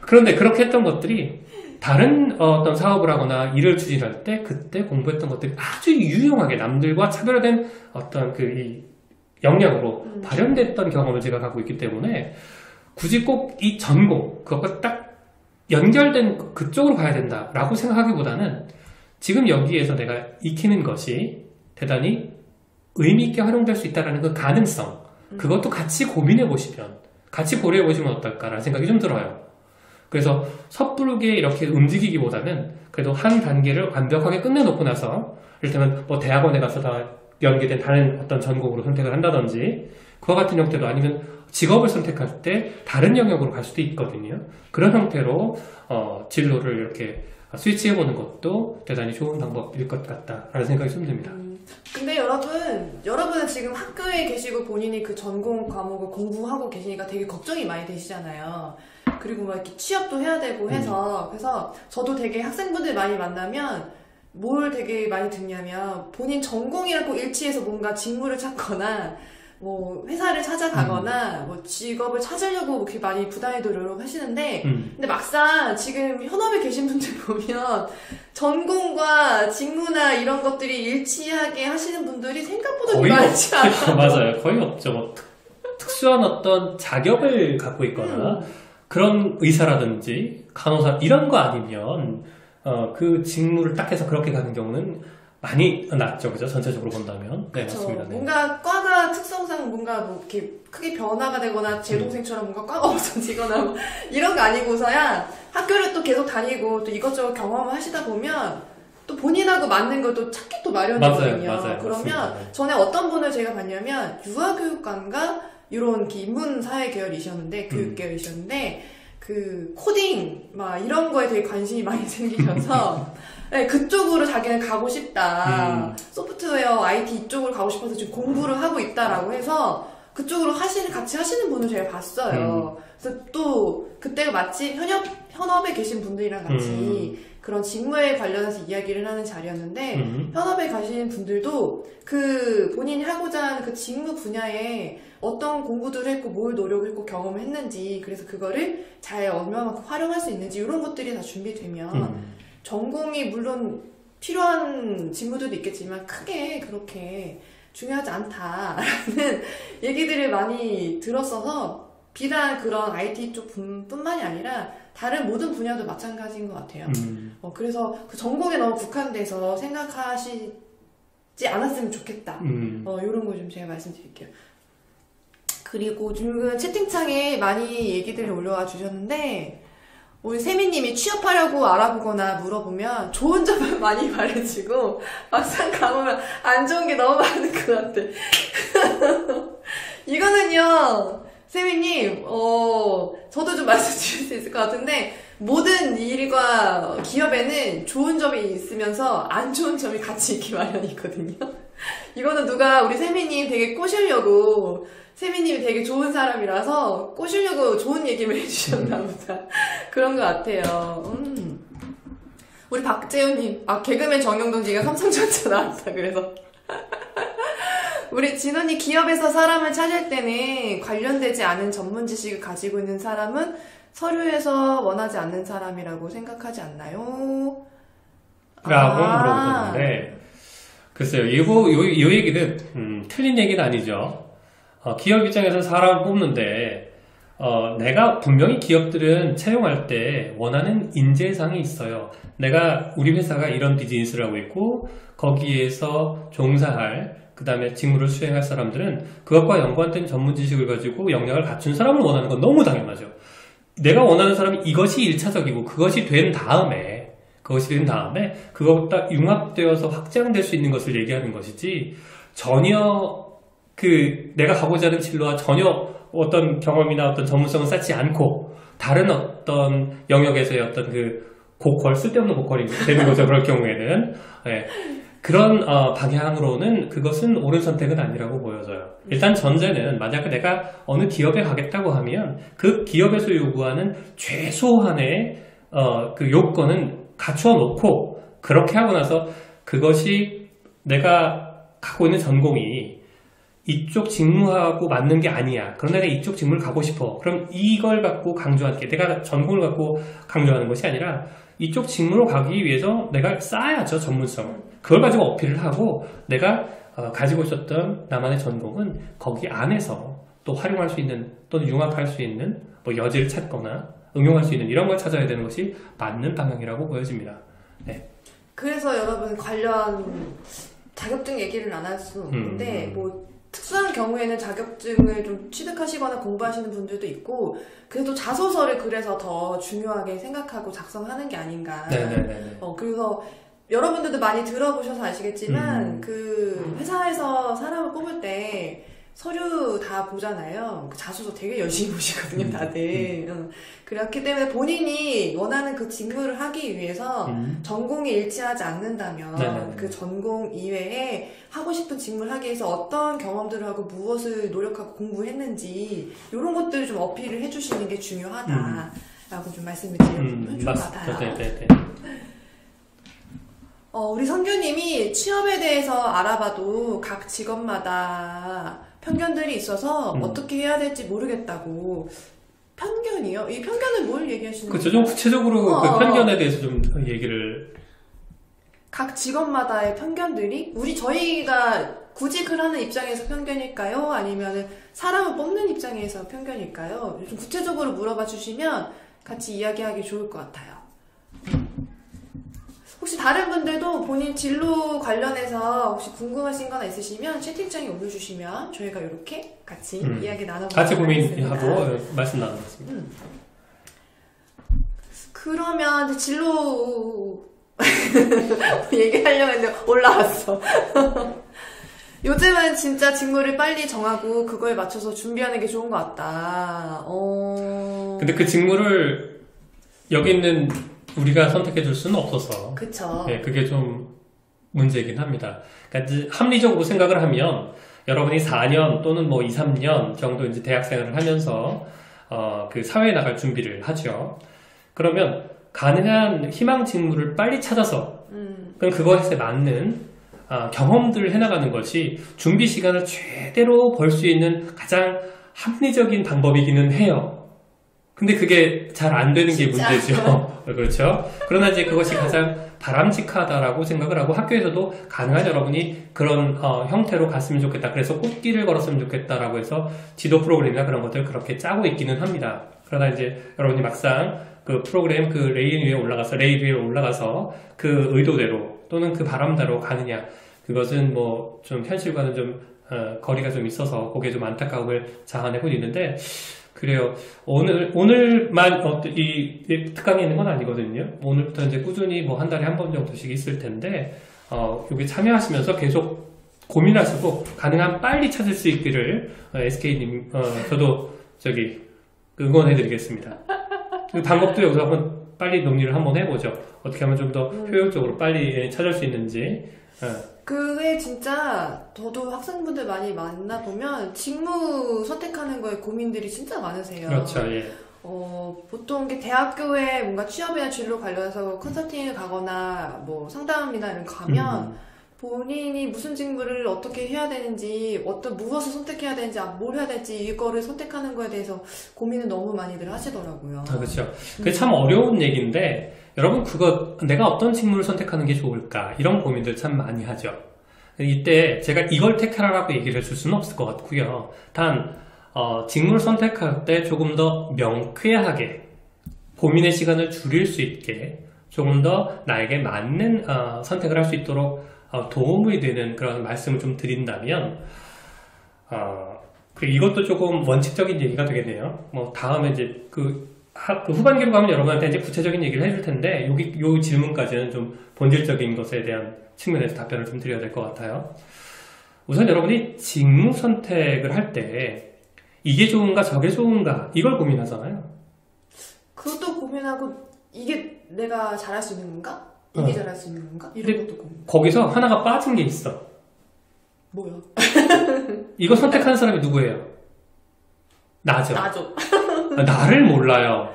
그런데 그렇게 했던 것들이 다른 어떤 사업을 하거나 일을 추진할 때 그때 공부했던 것들이 아주 유용하게 남들과 차별화된 어떤 이 역량으로 발현됐던 경험을 제가 갖고 있기 때문에 굳이 꼭 이 전공, 그것과 딱 연결된 그쪽으로 가야 된다라고 생각하기보다는 지금 여기에서 내가 익히는 것이 대단히 의미있게 활용될 수 있다는 그 가능성, 그것도 같이 고민해 보시면, 같이 고려해 보시면 어떨까라는 생각이 좀 들어요. 그래서 섣부르게 이렇게 움직이기보다는 그래도 한 단계를 완벽하게 끝내놓고 나서 이를테면 뭐 대학원에 가서 다 연계된 다른 어떤 전공으로 선택을 한다든지 그와 같은 형태로 아니면 직업을 선택할 때 다른 영역으로 갈 수도 있거든요. 그런 형태로 진로를 이렇게 스위치해보는 것도 대단히 좋은 방법일 것 같다라는 생각이 좀 듭니다. 근데 여러분은 지금 학교에 계시고 본인이 그 전공 과목을 공부하고 계시니까 되게 걱정이 많이 되시잖아요. 그리고 막 이렇게 취업도 해야 되고 해서 그래서 저도 되게 학생분들 많이 만나면 뭘 되게 많이 듣냐면 본인 전공이랑 꼭 일치해서 뭔가 직무를 찾거나 뭐 회사를 찾아가거나 뭐 직업을 찾으려고 그렇게 많이 부단히 노력하시는데 근데 막상 지금 현업에 계신 분들 보면 전공과 직무나 이런 것들이 일치하게 하시는 분들이 생각보다 거의 많지 않아요. 맞아요. 거의 없죠. 뭐 특수한 어떤 자격을 갖고 있거나 그런 의사라든지 간호사 이런 거 아니면 그 직무를 딱 해서 그렇게 가는 경우는 많이 낮죠, 그죠? 전체적으로 본다면. 네, 그쵸. 맞습니다. 네. 뭔가 과가 특성상 뭔가 뭐 이렇게 크게 변화가 되거나 제 동생처럼 뭔가 과가 없어지거나 뭐 이런 거 아니고서야 학교를 또 계속 다니고 또 이것저것 경험을 하시다 보면 또 본인하고 맞는 걸 또 찾기 또 마련이거든요. 맞아요. 그러면 맞습니다. 네. 전에 어떤 분을 제가 봤냐면 유아교육관과 이런 인문사회 계열이셨는데 교육 계열이셨는데 그 코딩 막 이런 거에 되게 관심이 많이 생기셔서 네, 그쪽으로 자기는 가고 싶다. 소프트웨어, IT 이쪽으로 가고 싶어서 지금 공부를 하고 있다라고 해서 그쪽으로 같이 하시는 분을 제가 봤어요. 그래서 또 그때가 마침 현업에 계신 분들이랑 같이 그런 직무에 관련해서 이야기를 하는 자리였는데 현업에 가시는 분들도 그 본인이 하고자 하는 그 직무 분야에 어떤 공부들을 했고 뭘 노력을 했고 경험을 했는지 그래서 그거를 잘 얼마만큼 활용할 수 있는지 이런 것들이 다 준비되면 전공이 물론 필요한 직무들도 있겠지만 크게 그렇게 중요하지 않다라는 얘기들을 많이 들었어서 비단 그런 IT 쪽 뿐만이 아니라 다른 모든 분야도 마찬가지인 것 같아요. 그래서 그 전공에 너무 국한돼서 생각하시지 않았으면 좋겠다. 이런 거 좀 제가 말씀드릴게요. 그리고 지금 채팅창에 많이 얘기들을 올려와 주셨는데 우리 세미님이 취업하려고 알아보거나 물어보면 좋은 점을 많이 말해주고 막상 가보면 안 좋은 게 너무 많은 것 같아. 이거는요, 세미님, 저도 좀 말씀드릴 수 있을 것 같은데 모든 일과 기업에는 좋은 점이 있으면서 안 좋은 점이 같이 있기 마련이거든요. 이거는 누가 우리 세미님 되게 꼬시려고 세미님이 되게 좋은 사람이라서 꼬시려고 좋은 얘기를 해주셨나 보다. 그런 것 같아요. 우리 박재훈님, 개그맨 정영돈지가 삼성전자 나왔다, 그래서. 우리 진원이 기업에서 사람을 찾을 때는 관련되지 않은 전문 지식을 가지고 있는 사람은 서류에서 원하지 않는 사람이라고 생각하지 않나요? 라고 물어보셨는데, 글쎄요, 이 얘기는, 틀린 얘기는 아니죠. 기업 입장에서 사람을 뽑는데 내가 분명히 기업들은 채용할 때 원하는 인재상이 있어요. 우리 회사가 이런 비즈니스를 하고 있고 거기에서 종사할 그 다음에 직무를 수행할 사람들은 그것과 연관된 전문 지식을 가지고 역량을 갖춘 사람을 원하는 건 너무 당연하죠. 내가 원하는 사람이 이것이 1차적이고 그것이 된 다음에 그것보다 융합되어서 확장될 수 있는 것을 얘기하는 것이지 전혀 내가 가고자 하는 진로와 전혀 어떤 경험이나 어떤 전문성을 쌓지 않고 다른 어떤 영역에서의 어떤 쓸데없는 고퀄이 되는 거죠. 그럴 경우에는. 네. 그런 방향으로는 그것은 옳은 선택은 아니라고 보여져요. 일단 전제는 만약에 내가 어느 기업에 가겠다고 하면 그 기업에서 요구하는 최소한의 그 요건은 갖추어 놓고 그렇게 하고 나서 그것이 내가 갖고 있는 전공이 이쪽 직무하고 맞는 게 아니야. 그럼 내가 이쪽 직무를 가고 싶어. 그럼 이걸 갖고 강조하는 게 내가 전공을 갖고 강조하는 것이 아니라 이쪽 직무로 가기 위해서 내가 쌓아야죠. 전문성을. 그걸 가지고 어필을 하고 내가 가지고 있었던 나만의 전공은 거기 안에서 또 활용할 수 있는 또는 융합할 수 있는 뭐 여지를 찾거나 응용할 수 있는 이런 걸 찾아야 되는 것이 맞는 방향이라고 보여집니다. 네. 그래서 여러분 관련 자격증 얘기를 안 할 수 없는데 뭐 특수한 경우에는 자격증을 좀 취득하시거나 공부하시는 분들도 있고 그래도 자소서를 그래서 더 중요하게 생각하고 작성하는 게 아닌가. 네네네. 그래서 여러분들도 많이 들어보셔서 아시겠지만 그 회사에서 사람을 뽑을 때 서류 다 보잖아요. 자소서 되게 열심히 보시거든요, 다들. 그렇기 때문에 본인이 원하는 그 직무를 하기 위해서 전공이 일치하지 않는다면 네네네. 그 전공 이외에 하고 싶은 직무를 하기 위해서 어떤 경험들을 하고 무엇을 노력하고 공부했는지 이런 것들을 좀 어필을 해주시는 게 중요하다라고 좀 말씀을 드리면 좋을 것 같아요. 네네네. 우리 선교님이 취업에 대해서 알아봐도 각 직업마다 편견들이 있어서 어떻게 해야 될지 모르겠다고. 편견이요? 이 편견은 뭘 얘기하시는 거예요? 그쵸, 좀 구체적으로 그 편견에 대해서 좀 얘기를. 각 직업마다의 편견들이 저희가 구직을 하는 입장에서 편견일까요? 아니면 사람을 뽑는 입장에서 편견일까요? 좀 구체적으로 물어봐 주시면 같이 이야기하기 좋을 것 같아요. 혹시 다른 분들도 본인 진로 관련해서 혹시 궁금하신 거나 있으시면 채팅창에 올려주시면 저희가 이렇게 같이 이야기 나눠보도록 같이 하겠습니다. 고민하고 말씀 나누겠습니다. 그러면 이제 진로 얘기하려고 했는데 올라왔어. 요즘은 진짜 직무를 빨리 정하고 그거에 맞춰서 준비하는 게 좋은 것 같다. 근데 그 직무를 여기 있는 우리가 선택해 줄 수는 없어서. 그쵸. 네, 그게 좀 문제이긴 합니다. 그러니까 이제 합리적으로 생각을 하면 여러분이 4년 또는 뭐 2, 3년 정도 이제 대학 생활을 하면서 그 사회에 나갈 준비를 하죠. 그러면 가능한 희망 직무를 빨리 찾아서 그럼 그것에 맞는 경험들을 해나가는 것이 준비 시간을 최대로 벌 수 있는 가장 합리적인 방법이기는 해요. 근데 그게 잘 안 되는 게 진짜? 문제죠. 그렇죠. 그러나 이제 그것이 가장 바람직하다라고 생각을 하고 학교에서도 가능한 여러분이 그런 형태로 갔으면 좋겠다. 그래서 꽃길을 걸었으면 좋겠다라고 해서 지도 프로그램이나 그런 것들을 그렇게 짜고 있기는 합니다. 그러나 이제 여러분이 막상 그 프로그램 그 레일 위에 올라가서 그 의도대로 또는 그 바람대로 가느냐, 그것은 뭐 좀 현실과는 좀 거리가 좀 있어서 그게 좀 안타까움을 자아내고 있는데, 그래요. 오늘만 이 특강이 있는 건 아니거든요. 오늘부터 이제 꾸준히 뭐 한 달에 한 번 정도씩 있을 텐데, 여기 참여하시면서 계속 고민하시고 가능한 빨리 찾을 수 있기를 SK님, 저도 응원해드리겠습니다. 그 방법도 여기서 한번 빨리 논의를 한번 해보죠. 어떻게 하면 좀 더 효율적으로 빨리 찾을 수 있는지. 그게 진짜 저도 학생분들 많이 만나보면 직무 선택하는 거에 고민들이 진짜 많으세요. 그렇죠, 예. 보통 대학교에 뭔가 취업이나 진로 관련해서 컨설팅을 가거나 뭐 상담이나 이런 거 가면 본인이 무슨 직무를 어떻게 해야 되는지, 무엇을 선택해야 되는지, 뭘 해야 될지 이거를 선택하는 거에 대해서 고민을 너무 많이들 하시더라고요. 그렇죠. 그게 참 어려운 얘기인데, 여러분 내가 어떤 직무를 선택하는 게 좋을까? 이런 고민들 참 많이 하죠. 이때 제가 이걸 택하라고 얘기를 해줄 수는 없을 것 같고요. 단 직무를 선택할 때 조금 더 명쾌하게 고민의 시간을 줄일 수 있게 조금 더 나에게 맞는 선택을 할 수 있도록 도움이 되는 그런 말씀을 좀 드린다면, 이것도 조금 원칙적인 얘기가 되겠네요. 뭐 다음에 이제 그 후반기로 가면 여러분한테 이제 구체적인 얘기를 해줄 텐데, 요 질문까지는 좀 본질적인 것에 대한 측면에서 답변을 좀 드려야 될 것 같아요. 우선 여러분이 직무 선택을 할 때 이게 좋은가 저게 좋은가 이걸 고민하잖아요. 그것도 고민하고 이게 내가 잘할 수 있는 건가? 이게 잘할 수 있는 건가? 이런 것도 고민. 거기서 하나가 빠진 게 있어. 뭐요? 이거 선택하는 사람이 누구예요? 나죠. 나죠. 나를 몰라요.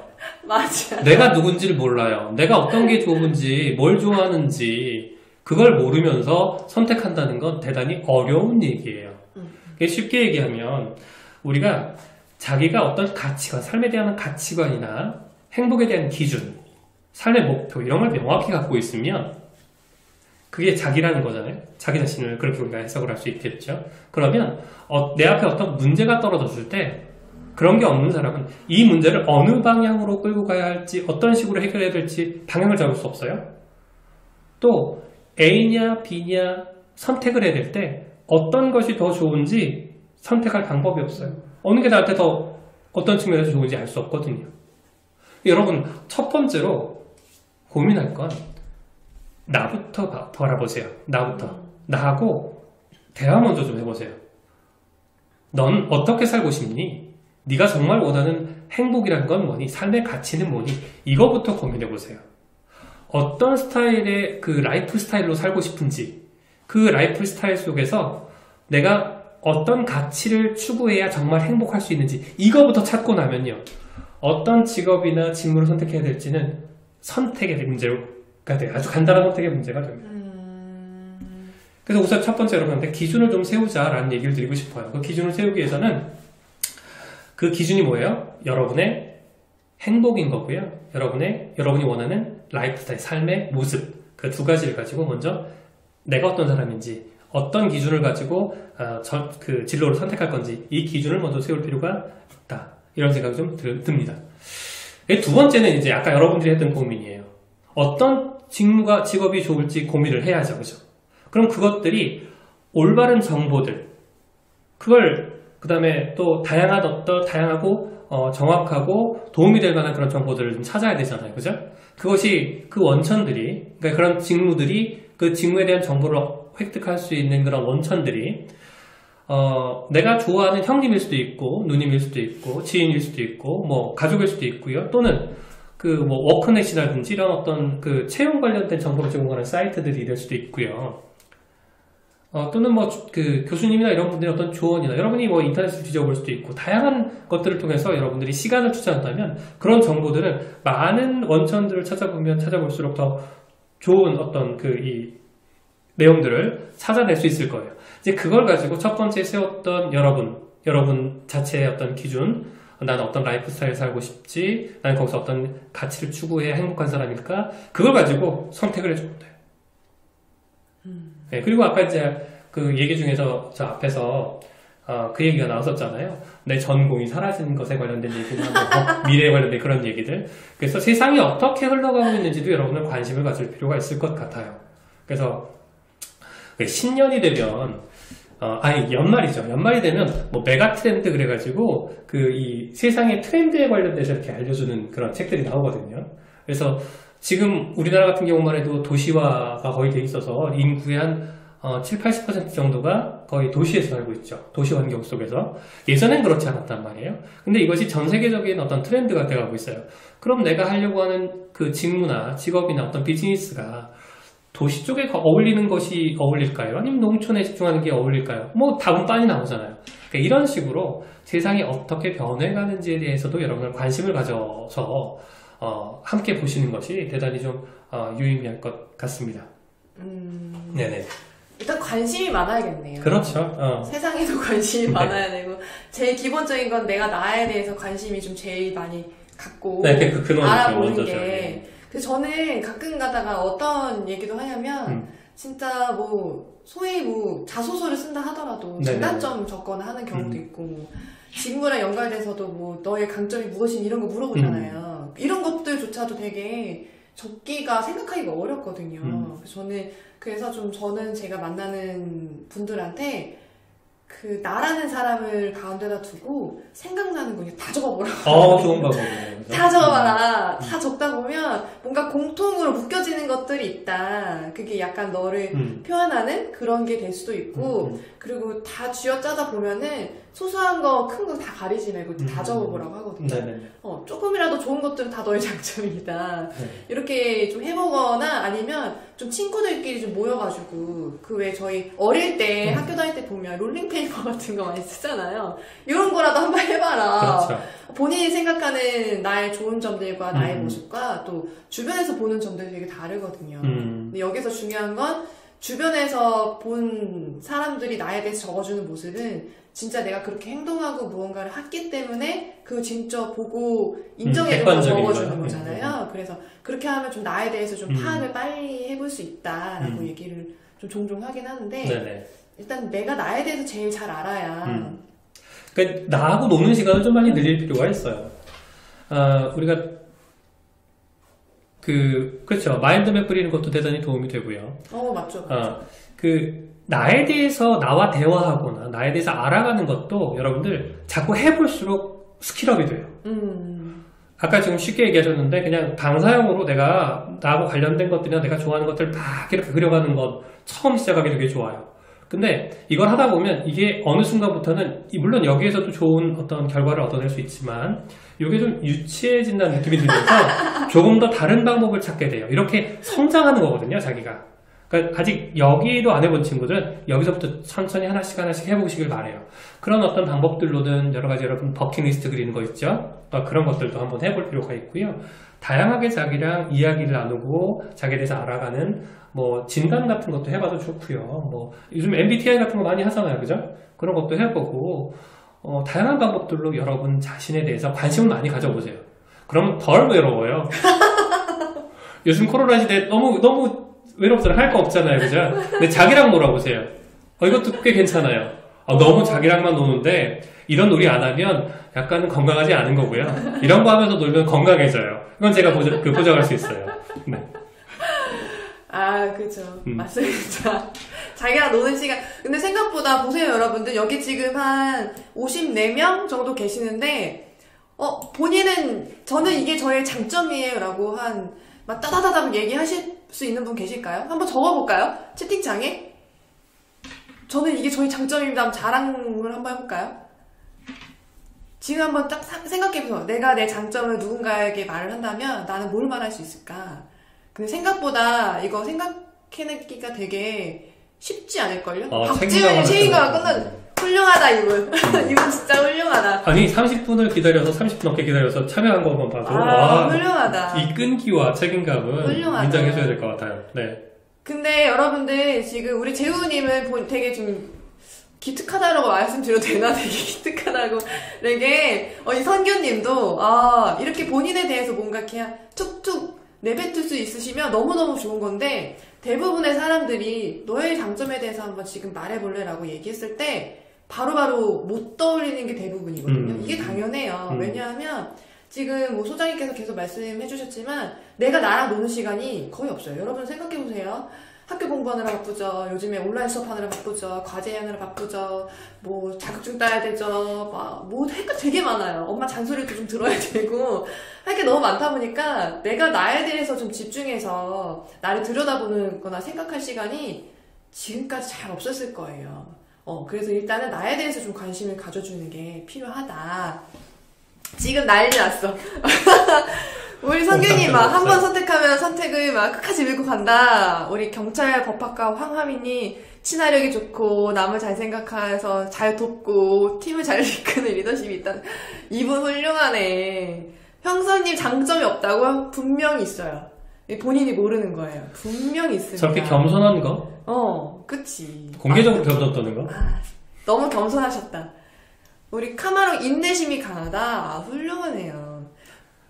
맞아. 내가 누군지를 몰라요. 내가 어떤 게 좋은지, 뭘 좋아하는지 그걸 모르면서 선택한다는 건 대단히 어려운 얘기예요. 쉽게 얘기하면 우리가 자기가 어떤 가치관, 삶에 대한 가치관이나 행복에 대한 기준, 삶의 목표 이런 걸 명확히 갖고 있으면 그게 자기라는 거잖아요. 자기 자신을 그렇게 우리가 해석을 할 수 있겠죠. 그러면 내 앞에 어떤 문제가 떨어졌을 때 그런 게 없는 사람은 이 문제를 어느 방향으로 끌고 가야 할지, 어떤 식으로 해결해야 될지 방향을 잡을 수 없어요. 또 A냐 B냐 선택을 해야 될 때 어떤 것이 더 좋은지 선택할 방법이 없어요. 어느 게 나한테 더 어떤 측면에서 좋은지 알 수 없거든요. 여러분, 첫 번째로 고민할 건 나부터 바라보세요. 나부터. 나하고 대화 먼저 좀 해보세요. 넌 어떻게 살고 싶니? 네가 정말 원하는 행복이란 건 뭐니? 삶의 가치는 뭐니? 이거부터 고민해 보세요. 어떤 스타일의 그 라이프 스타일로 살고 싶은지, 그 라이프 스타일 속에서 내가 어떤 가치를 추구해야 정말 행복할 수 있는지, 이거부터 찾고 나면요, 어떤 직업이나 직무를 선택해야 될지는 선택의 문제가 돼요. 아주 간단한 선택의 문제가 됩니다. 그래서 우선 첫 번째 여러분한테 기준을 좀 세우자라는 얘기를 드리고 싶어요. 그 기준을 세우기 위해서는 그 기준이 뭐예요? 여러분의 행복인 거고요. 여러분이 원하는 라이프 스타일, 삶의 모습, 그 두 가지를 가지고 먼저 내가 어떤 사람인지, 어떤 기준을 가지고 그 진로를 선택할 건지, 이 기준을 먼저 세울 필요가 있다. 이런 생각이 좀 듭니다. 두 번째는 이제 아까 여러분들이 했던 고민이에요. 어떤 직무가, 직업이 좋을지 고민을 해야죠. 그죠? 그럼 그것들이 올바른 정보들, 그걸 그 다음에 또 다양하고 정확하고 도움이 될 만한 그런 정보들을 좀 찾아야 되잖아요. 그죠? 그것이 그 원천들이, 그러니까 그런 직무들이 그 직무에 대한 정보를 획득할 수 있는 그런 원천들이 내가 좋아하는 형님일 수도 있고, 누님일 수도 있고, 지인일 수도 있고, 뭐 가족일 수도 있고요. 또는 그 뭐 워크넷이라든지 이런 어떤 그 채용 관련된 정보를 제공하는 사이트들이 될 수도 있고요. 또는 뭐 그 교수님이나 이런 분들의 어떤 조언이나 여러분이 뭐 인터넷을 뒤져볼 수도 있고, 다양한 것들을 통해서 여러분들이 시간을 투자한다면 그런 정보들은 많은 원천들을 찾아보면 찾아볼수록 더 좋은 어떤 그 이 내용들을 찾아낼 수 있을 거예요. 이제 그걸 가지고 첫 번째 세웠던 여러분 자체의 어떤 기준, 나는 어떤 라이프 스타일 살고 싶지, 나는 거기서 어떤 가치를 추구해야 행복한 사람일까, 그걸 가지고 선택을 해주면 돼요. 네, 그리고 아까 이제 그 얘기 중에서 저 앞에서 그 얘기가 나왔었잖아요. 내 전공이 사라지는 것에 관련된 얘기나 뭐 미래에 관련된 그런 얘기들. 그래서 세상이 어떻게 흘러가고 있는지도 여러분은 관심을 가질 필요가 있을 것 같아요. 그래서 신년이 되면 연말이죠. 연말이 되면 뭐 메가 트렌드 그래가지고 그 이 세상의 트렌드에 관련돼서 이렇게 알려주는 그런 책들이 나오거든요. 그래서 지금 우리나라 같은 경우만 해도 도시화가 거의 돼 있어서 인구의 한 70-80% 정도가 거의 도시에서 살고 있죠. 도시 환경 속에서. 예전엔 그렇지 않았단 말이에요. 근데 이것이 전 세계적인 어떤 트렌드가 돼가고 있어요. 그럼 내가 하려고 하는 그 직무나 직업이나 어떤 비즈니스가 도시 쪽에 어울리는 것이 어울릴까요? 아니면 농촌에 집중하는 게 어울릴까요? 뭐 답은 빤히 나오잖아요. 그러니까 이런 식으로 세상이 어떻게 변해가는지에 대해서도 여러분들 관심을 가져서 함께 보시는 것이 대단히 좀 유의미할 것 같습니다. 네네. 일단 관심이 많아야겠네요. 그렇죠. 세상에도 관심이 많아야 되고, 제일 기본적인 건 내가 나에 대해서 관심이 좀 제일 많이 갖고 알아보는 게. 그래서 저는 가끔 가다가 어떤 얘기도 하냐면 진짜 뭐 소위 뭐 자소서를 쓴다 하더라도 장단점 적거나 하는 경우도 있고, 뭐 직무랑 연관돼서도 뭐 너의 강점이 무엇이니 이런 거 물어보잖아요. 이런 것들조차도 되게 적기가 생각하기가 어렵거든요. 그래서 저는 제가 만나는 분들한테 그 나라는 사람을 가운데다 두고 생각나는 거 다 적어보라고. 좋은 방법이네요. 다 적어봐라. 다 적다 보면 뭔가 공통으로 묶여지는 것들이 있다. 그게 약간 너를 표현하는 그런 게 될 수도 있고, 그리고 다 쥐어짜다 보면은 소소한 거, 큰 거 다 가리지 말고 다 적어보라고 하거든요. 조금이라도 좋은 것들은 다 너의 장점이다. 이렇게 좀 해보거나 아니면 좀 친구들끼리 좀 모여가지고, 그 왜 저희 어릴 때 학교 다닐 때 보면 롤링페이퍼 같은 거 많이 쓰잖아요. 이런 거라도 한번 해봐라. 그렇죠. 본인이 생각하는 나의 좋은 점들과 나의 모습과 또 주변에서 보는 점들이 되게 다르거든요. 근데 여기서 중요한 건 주변에서 본 사람들이 나에 대해서 적어주는 모습은 진짜 내가 그렇게 행동하고 무언가를 했기 때문에 그거 진짜 보고 인정해주고 적어주는 거잖아요. 그래서 그렇게 하면 좀 나에 대해서 좀 파악을 빨리 해볼 수 있다라고 얘기를 좀 종종 하긴 하는데, 일단 내가 나에 대해서 제일 잘 알아야. 그러니까 나하고 노는 시간을 좀 많이 늘릴 필요가 있어요. 우리가 그렇죠. 마인드맵 그리는 것도 대단히 도움이 되고요. 맞죠. 나에 대해서 나와 대화하거나 나에 대해서 알아가는 것도 여러분들 자꾸 해볼수록 스킬업이 돼요. 아까 지금 쉽게 얘기하셨는데 그냥 방사형으로 내가 나하고 관련된 것들이나 내가 좋아하는 것들 막 이렇게 그려가는 것 처음 시작하기 되게 좋아요. 근데 이걸 하다 보면 이게 어느 순간부터는 물론 여기에서도 좋은 어떤 결과를 얻어낼 수 있지만 이게 좀 유치해진다는 느낌이 들면서 조금 더 다른 방법을 찾게 돼요. 이렇게 성장하는 거거든요, 자기가. 그러니까 아직 여기도 안 해본 친구들은 여기서부터 천천히 하나씩 해보시길 바래요. 그런 어떤 방법들로는 여러 가지 여러분 버킷리스트 그리는 거 있죠? 그런 것들도 한번 해볼 필요가 있고요. 다양하게 자기랑 이야기를 나누고 자기에 대해서 알아가는 뭐 진단 같은 것도 해봐도 좋고요. 뭐 요즘 MBTI 같은 거 많이 하잖아요, 그죠? 그런 것도 해보고 다양한 방법들로 여러분 자신에 대해서 관심을 많이 가져보세요. 그러면 덜 외로워요. 요즘 코로나 시대에 너무 외롭잖아요. 할 거 없잖아요, 그죠? 근데 자기랑 놀아보세요. 이것도 꽤 괜찮아요. 너무 자기랑만 노는데 이런 놀이 안 하면 약간 건강하지 않은 거고요. 이런 거 하면서 놀면 건강해져요. 이건 제가 보장할 수 있어요. 네. 그죠. 맞습니다. 자기랑 노는 시간. 근데 생각보다 보세요, 여러분들. 여기 지금 한 54명 정도 계시는데, 본인은, 저는 이게 저의 장점이에요. 라고 막 따다다닥 얘기하실 수 있는 분 계실까요? 한번 적어볼까요? 채팅창에? 저는 이게 저의 장점입니다. 한번 자랑을 한번 해볼까요? 지금 한번 딱 생각해보세요. 내가 내 장점을 누군가에게 말을 한다면 나는 뭘 말할 수 있을까? 근데 생각보다 이거 생각해내기가 되게 쉽지 않을걸요? 박지훈 시인가가 끝난 훌륭하다 이분. 이분 진짜 훌륭하다. 아니 30분을 기다려서 30분 넘게 기다려서 참여한 것만 봐도 훌륭하다. 이 끈기와 책임감은 훌륭하다. 인정해줘야 될 것 같아요. 네. 근데 여러분들 지금 우리 재우님은 되게 좀 기특하다라고 말씀드려도 되나? 되게 기특하다고. 되게 이 선교님도 이렇게 본인에 대해서 뭔가 그냥 툭툭 내뱉을 수 있으시면 너무너무 좋은 건데 대부분의 사람들이 너의 장점에 대해서 한번 지금 말해볼래? 라고 얘기했을 때 바로바로 못 떠올리는 게 대부분이거든요. 이게 당연해요. 왜냐하면 지금 뭐 소장님께서 계속 말씀해 주셨지만 내가 나랑 노는 시간이 거의 없어요. 여러분 생각해보세요. 학교 공부하느라 바쁘죠. 요즘에 온라인 수업하느라 바쁘죠. 과제하느라 바쁘죠. 뭐 자격증 따야 되죠. 뭐 할 거 되게 많아요. 엄마 잔소리도 좀 들어야 되고 할 게 너무 많다 보니까 내가 나에 대해서 좀 집중해서 나를 들여다보는 거나 생각할 시간이 지금까지 잘 없었을 거예요. 그래서 일단은 나에 대해서 좀 관심을 가져주는 게 필요하다. 지금 난리 났어. 우리 성균이 막 한 번 선택하면 선택을 막 끝까지 밀고 간다. 우리 경찰 법학과 황하민이 친화력이 좋고 남을 잘 생각해서 잘 돕고 팀을 잘 이끄는 리더십이 있다. 이분 훌륭하네. 형사님 장점이 없다고요? 분명히 있어요. 본인이 모르는 거예요. 분명히 있습니다. 저렇게 겸손한 거? 그치. 공개적으로 겸손 떠는 거? 너무 겸손하셨다. 우리 카마로 인내심이 강하다. 훌륭하네요.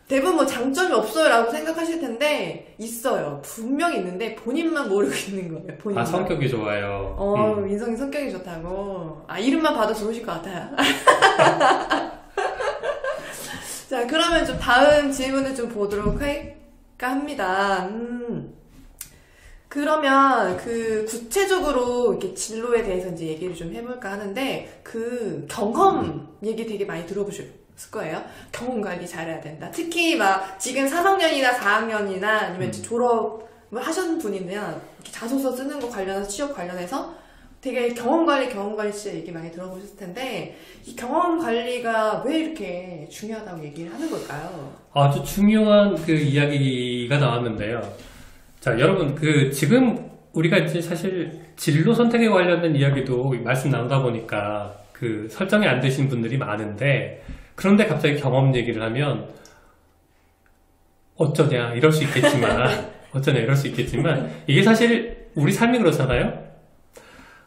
대부분 뭐 장점이 없어요 라고 생각하실 텐데 있어요. 분명히 있는데 본인만 모르고 있는 거예요. 본인만. 성격이 좋아요. 민성이 성격이 좋다고. 이름만 봐도 좋으실 것 같아요. 자, 그러면 좀 다음 질문을 좀 보도록 할까 합니다. 그러면 구체적으로 이렇게 진로에 대해서 이제 얘기를 좀 해볼까 하는데 경험 얘기 되게 많이 들어보셨을 거예요. 경험 관리 잘해야 된다. 특히 막 지금 3학년이나 4학년이나 아니면 졸업을 하신 분이면 이렇게 자소서 쓰는 거 관련해서 취업 관련해서 되게 경험 관리 진짜 얘기 많이 들어보셨을 텐데 이 경험 관리가 왜 이렇게 중요하다고 얘기를 하는 걸까요? 아주 중요한 이야기가 나왔는데요. 자, 여러분, 지금 우리가 이제 사실 진로 선택에 관련된 이야기도 말씀 나누다 보니까 설정이 안 되신 분들이 많은데, 그런데 갑자기 경험 얘기를 하면, 어쩌냐, 이럴 수 있겠지만, 이게 사실 우리 삶이 그렇잖아요?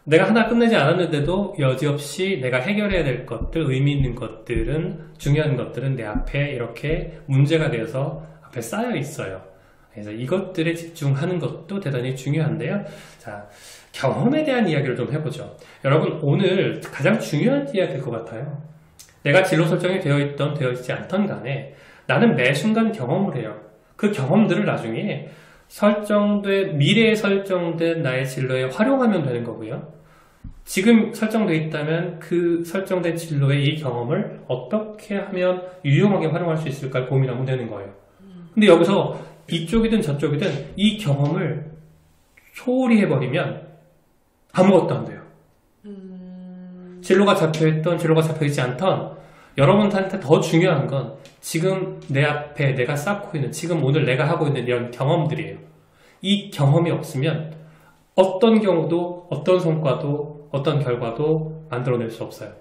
내가 하나 끝내지 않았는데도 여지없이 내가 해결해야 될 것들, 의미 있는 것들은, 중요한 것들은 내 앞에 이렇게 문제가 되어서 앞에 쌓여 있어요. 그래서 이것들에 집중하는 것도 대단히 중요한데요. 자, 경험에 대한 이야기를 좀 해보죠. 여러분, 오늘 가장 중요한 이야기일 것 같아요. 내가 진로 설정이 되어 있던, 되어 있지 않던 간에 나는 매 순간 경험을 해요. 그 경험들을 나중에 미래에 설정된 나의 진로에 활용하면 되는 거고요. 지금 설정되어 있다면 그 설정된 진로의 이 경험을 어떻게 하면 유용하게 활용할 수 있을까 고민하면 되는 거예요. 근데 여기서 이쪽이든 저쪽이든 이 경험을 소홀히 해버리면 아무것도 안 돼요. 진로가 잡혀있던 진로가 잡혀있지 않던 여러분한테 더 중요한 건 지금 내 앞에 내가 쌓고 있는 지금 오늘 내가 하고 있는 이런 경험들이에요. 이 경험이 없으면 어떤 경우도 어떤 성과도 어떤 결과도 만들어낼 수 없어요.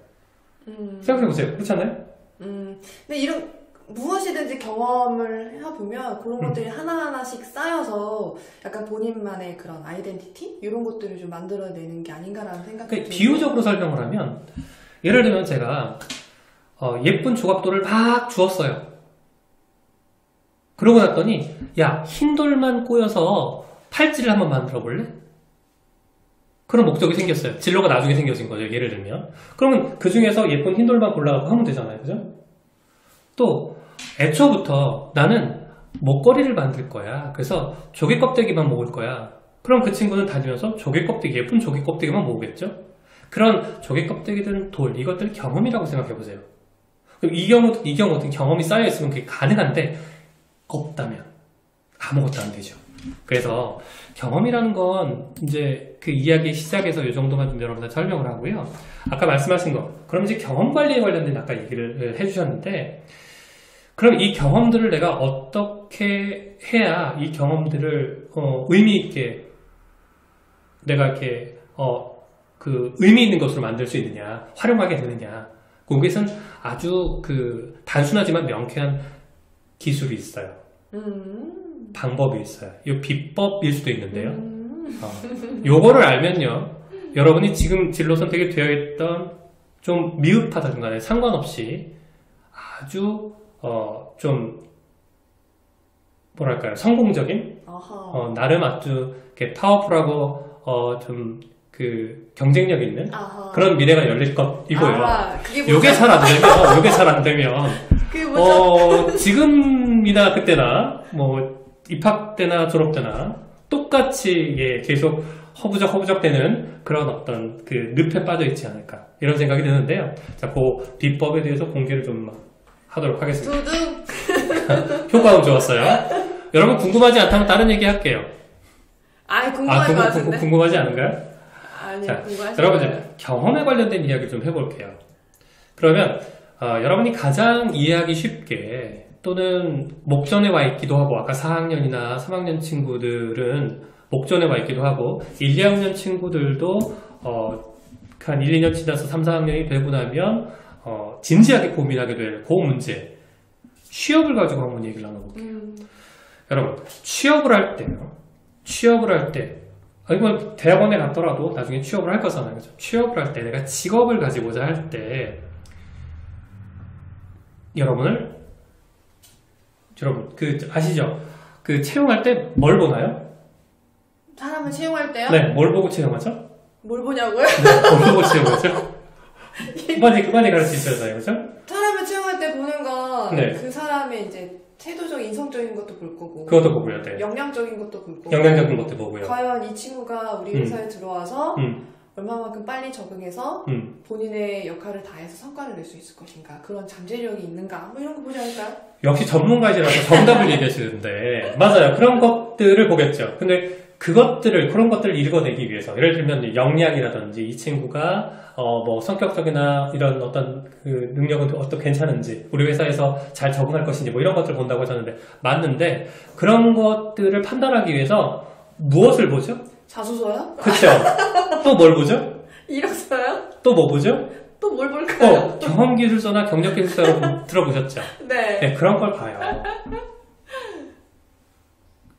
생각해보세요. 그렇잖아요? 근데 이런 무엇이든지 경험을 해보면 그런 것들이 하나하나씩 쌓여서 약간 본인만의 그런 아이덴티티? 이런 것들을 좀 만들어내는 게 아닌가라는 생각이 그러니까 들어요. 비유적으로 설명을 하면 예를 들면 제가 예쁜 조각돌을 막 주었어요. 그러고 났더니 야, 흰 돌만 꼬여서 팔찌를 한번 만들어 볼래? 그런 목적이 생겼어요. 진로가 나중에 생겨진 거죠. 예를 들면. 그러면 그 중에서 예쁜 흰 돌만 골라갖고 하면 되잖아요. 그죠? 또 애초부터 나는 목걸이를 만들 거야. 그래서 조개 껍데기만 모을 거야. 그럼 그 친구는 다니면서 조개 껍데기, 예쁜 조개 껍데기만 모으겠죠? 그런 조개 껍데기들은 돌, 이것들 경험이라고 생각해 보세요. 그럼 이 경우도 경험이 쌓여있으면 그게 가능한데 없다면 아무것도 안 되죠. 그래서 경험이라는 건 이제 그 이야기 시작에서 이 정도만 좀 여러분들 설명을 하고요. 아까 말씀하신 거, 그럼 이제 경험 관리에 관련된 아까 얘기를 해주셨는데, 그럼 이 경험들을 내가 어떻게 해야 이 경험들을 의미 있게 내가 이렇게 그 의미 있는 것으로 만들 수 있느냐, 활용하게 되느냐, 그것은 아주 그 단순하지만 명쾌한 기술이 있어요. 방법이 있어요. 이 비법일 수도 있는데요. 요거를 알면요, 여러분이 지금 진로 선택이 되어 있던 좀 미흡하다든 간에 상관없이 아주 좀 뭐랄까요, 성공적인 나름 아주 이렇게 파워풀하고 좀 그 경쟁력 있는 그런 미래가 열릴 것이고요. 요게 잘 안 되면 그게 뭐죠? 지금이나 그때나 뭐 입학 때나 졸업 때나 똑같이 계속 허부적 되는 그런 어떤 그 늪에 빠져 있지 않을까 이런 생각이 드는데요. 자, 그 비법에 대해서 공개를 좀 하도록 하겠습니다. 두둥. 효과음 좋았어요. 여러분 궁금하지 않다면 다른 얘기 할게요. 궁금할 것 같은데. 궁금하지 않은가요? 아니요, 자, 궁금하시죠. 여러분 이제 경험에 관련된 이야기 좀 해볼게요. 그러면 여러분이 가장 이해하기 쉽게 또는 목전에 와 있기도 하고, 아까 4학년이나 3학년 친구들은 목전에 와 있기도 하고 1, 2학년 친구들도 한 1, 2년 지나서 3, 4학년이 되고 나면 진지하게 고민하게 될 그 문제, 취업을 가지고 한번 얘기를 나눠볼게요. 여러분, 취업을 할 때 아니면 대학원에 갔더라도 나중에 취업을 할 거잖아요. 그죠? 취업을 할 때 내가 직업을 가지고자 할 때 여러분 그 아시죠? 그 채용할 때 뭘 보나요? 사람을 채용할 때요? 네, 뭘 보고 채용하죠? 뭘 보냐고요? 네, 뭘 보고 채용하죠? 많이 가르쳐 주셔야 그죠? 사람을 채용할 때 보는 건 네. 그 사람의 이제 태도적, 인성적인 것도 볼 거고, 그것도 보고요. 네. 역량적인 것도 볼 거고, 영양적인 것도 보고요. 과연 이 친구가 우리 회사에 들어와서 얼마만큼 빨리 적응해서 본인의 역할을 다해서 성과를 낼 수 있을 것인가, 그런 잠재력이 있는가, 뭐 이런 거 보지 않을까요? 역시 전문가이시라서 정답을 얘기하시는데 맞아요. 그런 것들을 보겠죠. 근데 그런 것들을 읽어내기 위해서, 예를 들면 역량이라든지 이 친구가 뭐 성격적이나 이런 어떤 그 능력은 어떻게 괜찮은지, 우리 회사에서 잘 적응할 것인지 뭐 이런 것들을 본다고 하셨는데 맞는데, 그런 것들을 판단하기 위해서 무엇을 보죠? 자소서요? 그렇죠. 또 뭘 보죠? 이력서요? 또 뭐 보죠? 또 뭘 볼까요? 경험기술서나 경력기술서라고 들어보셨죠? 네. 네, 그런 걸 봐요.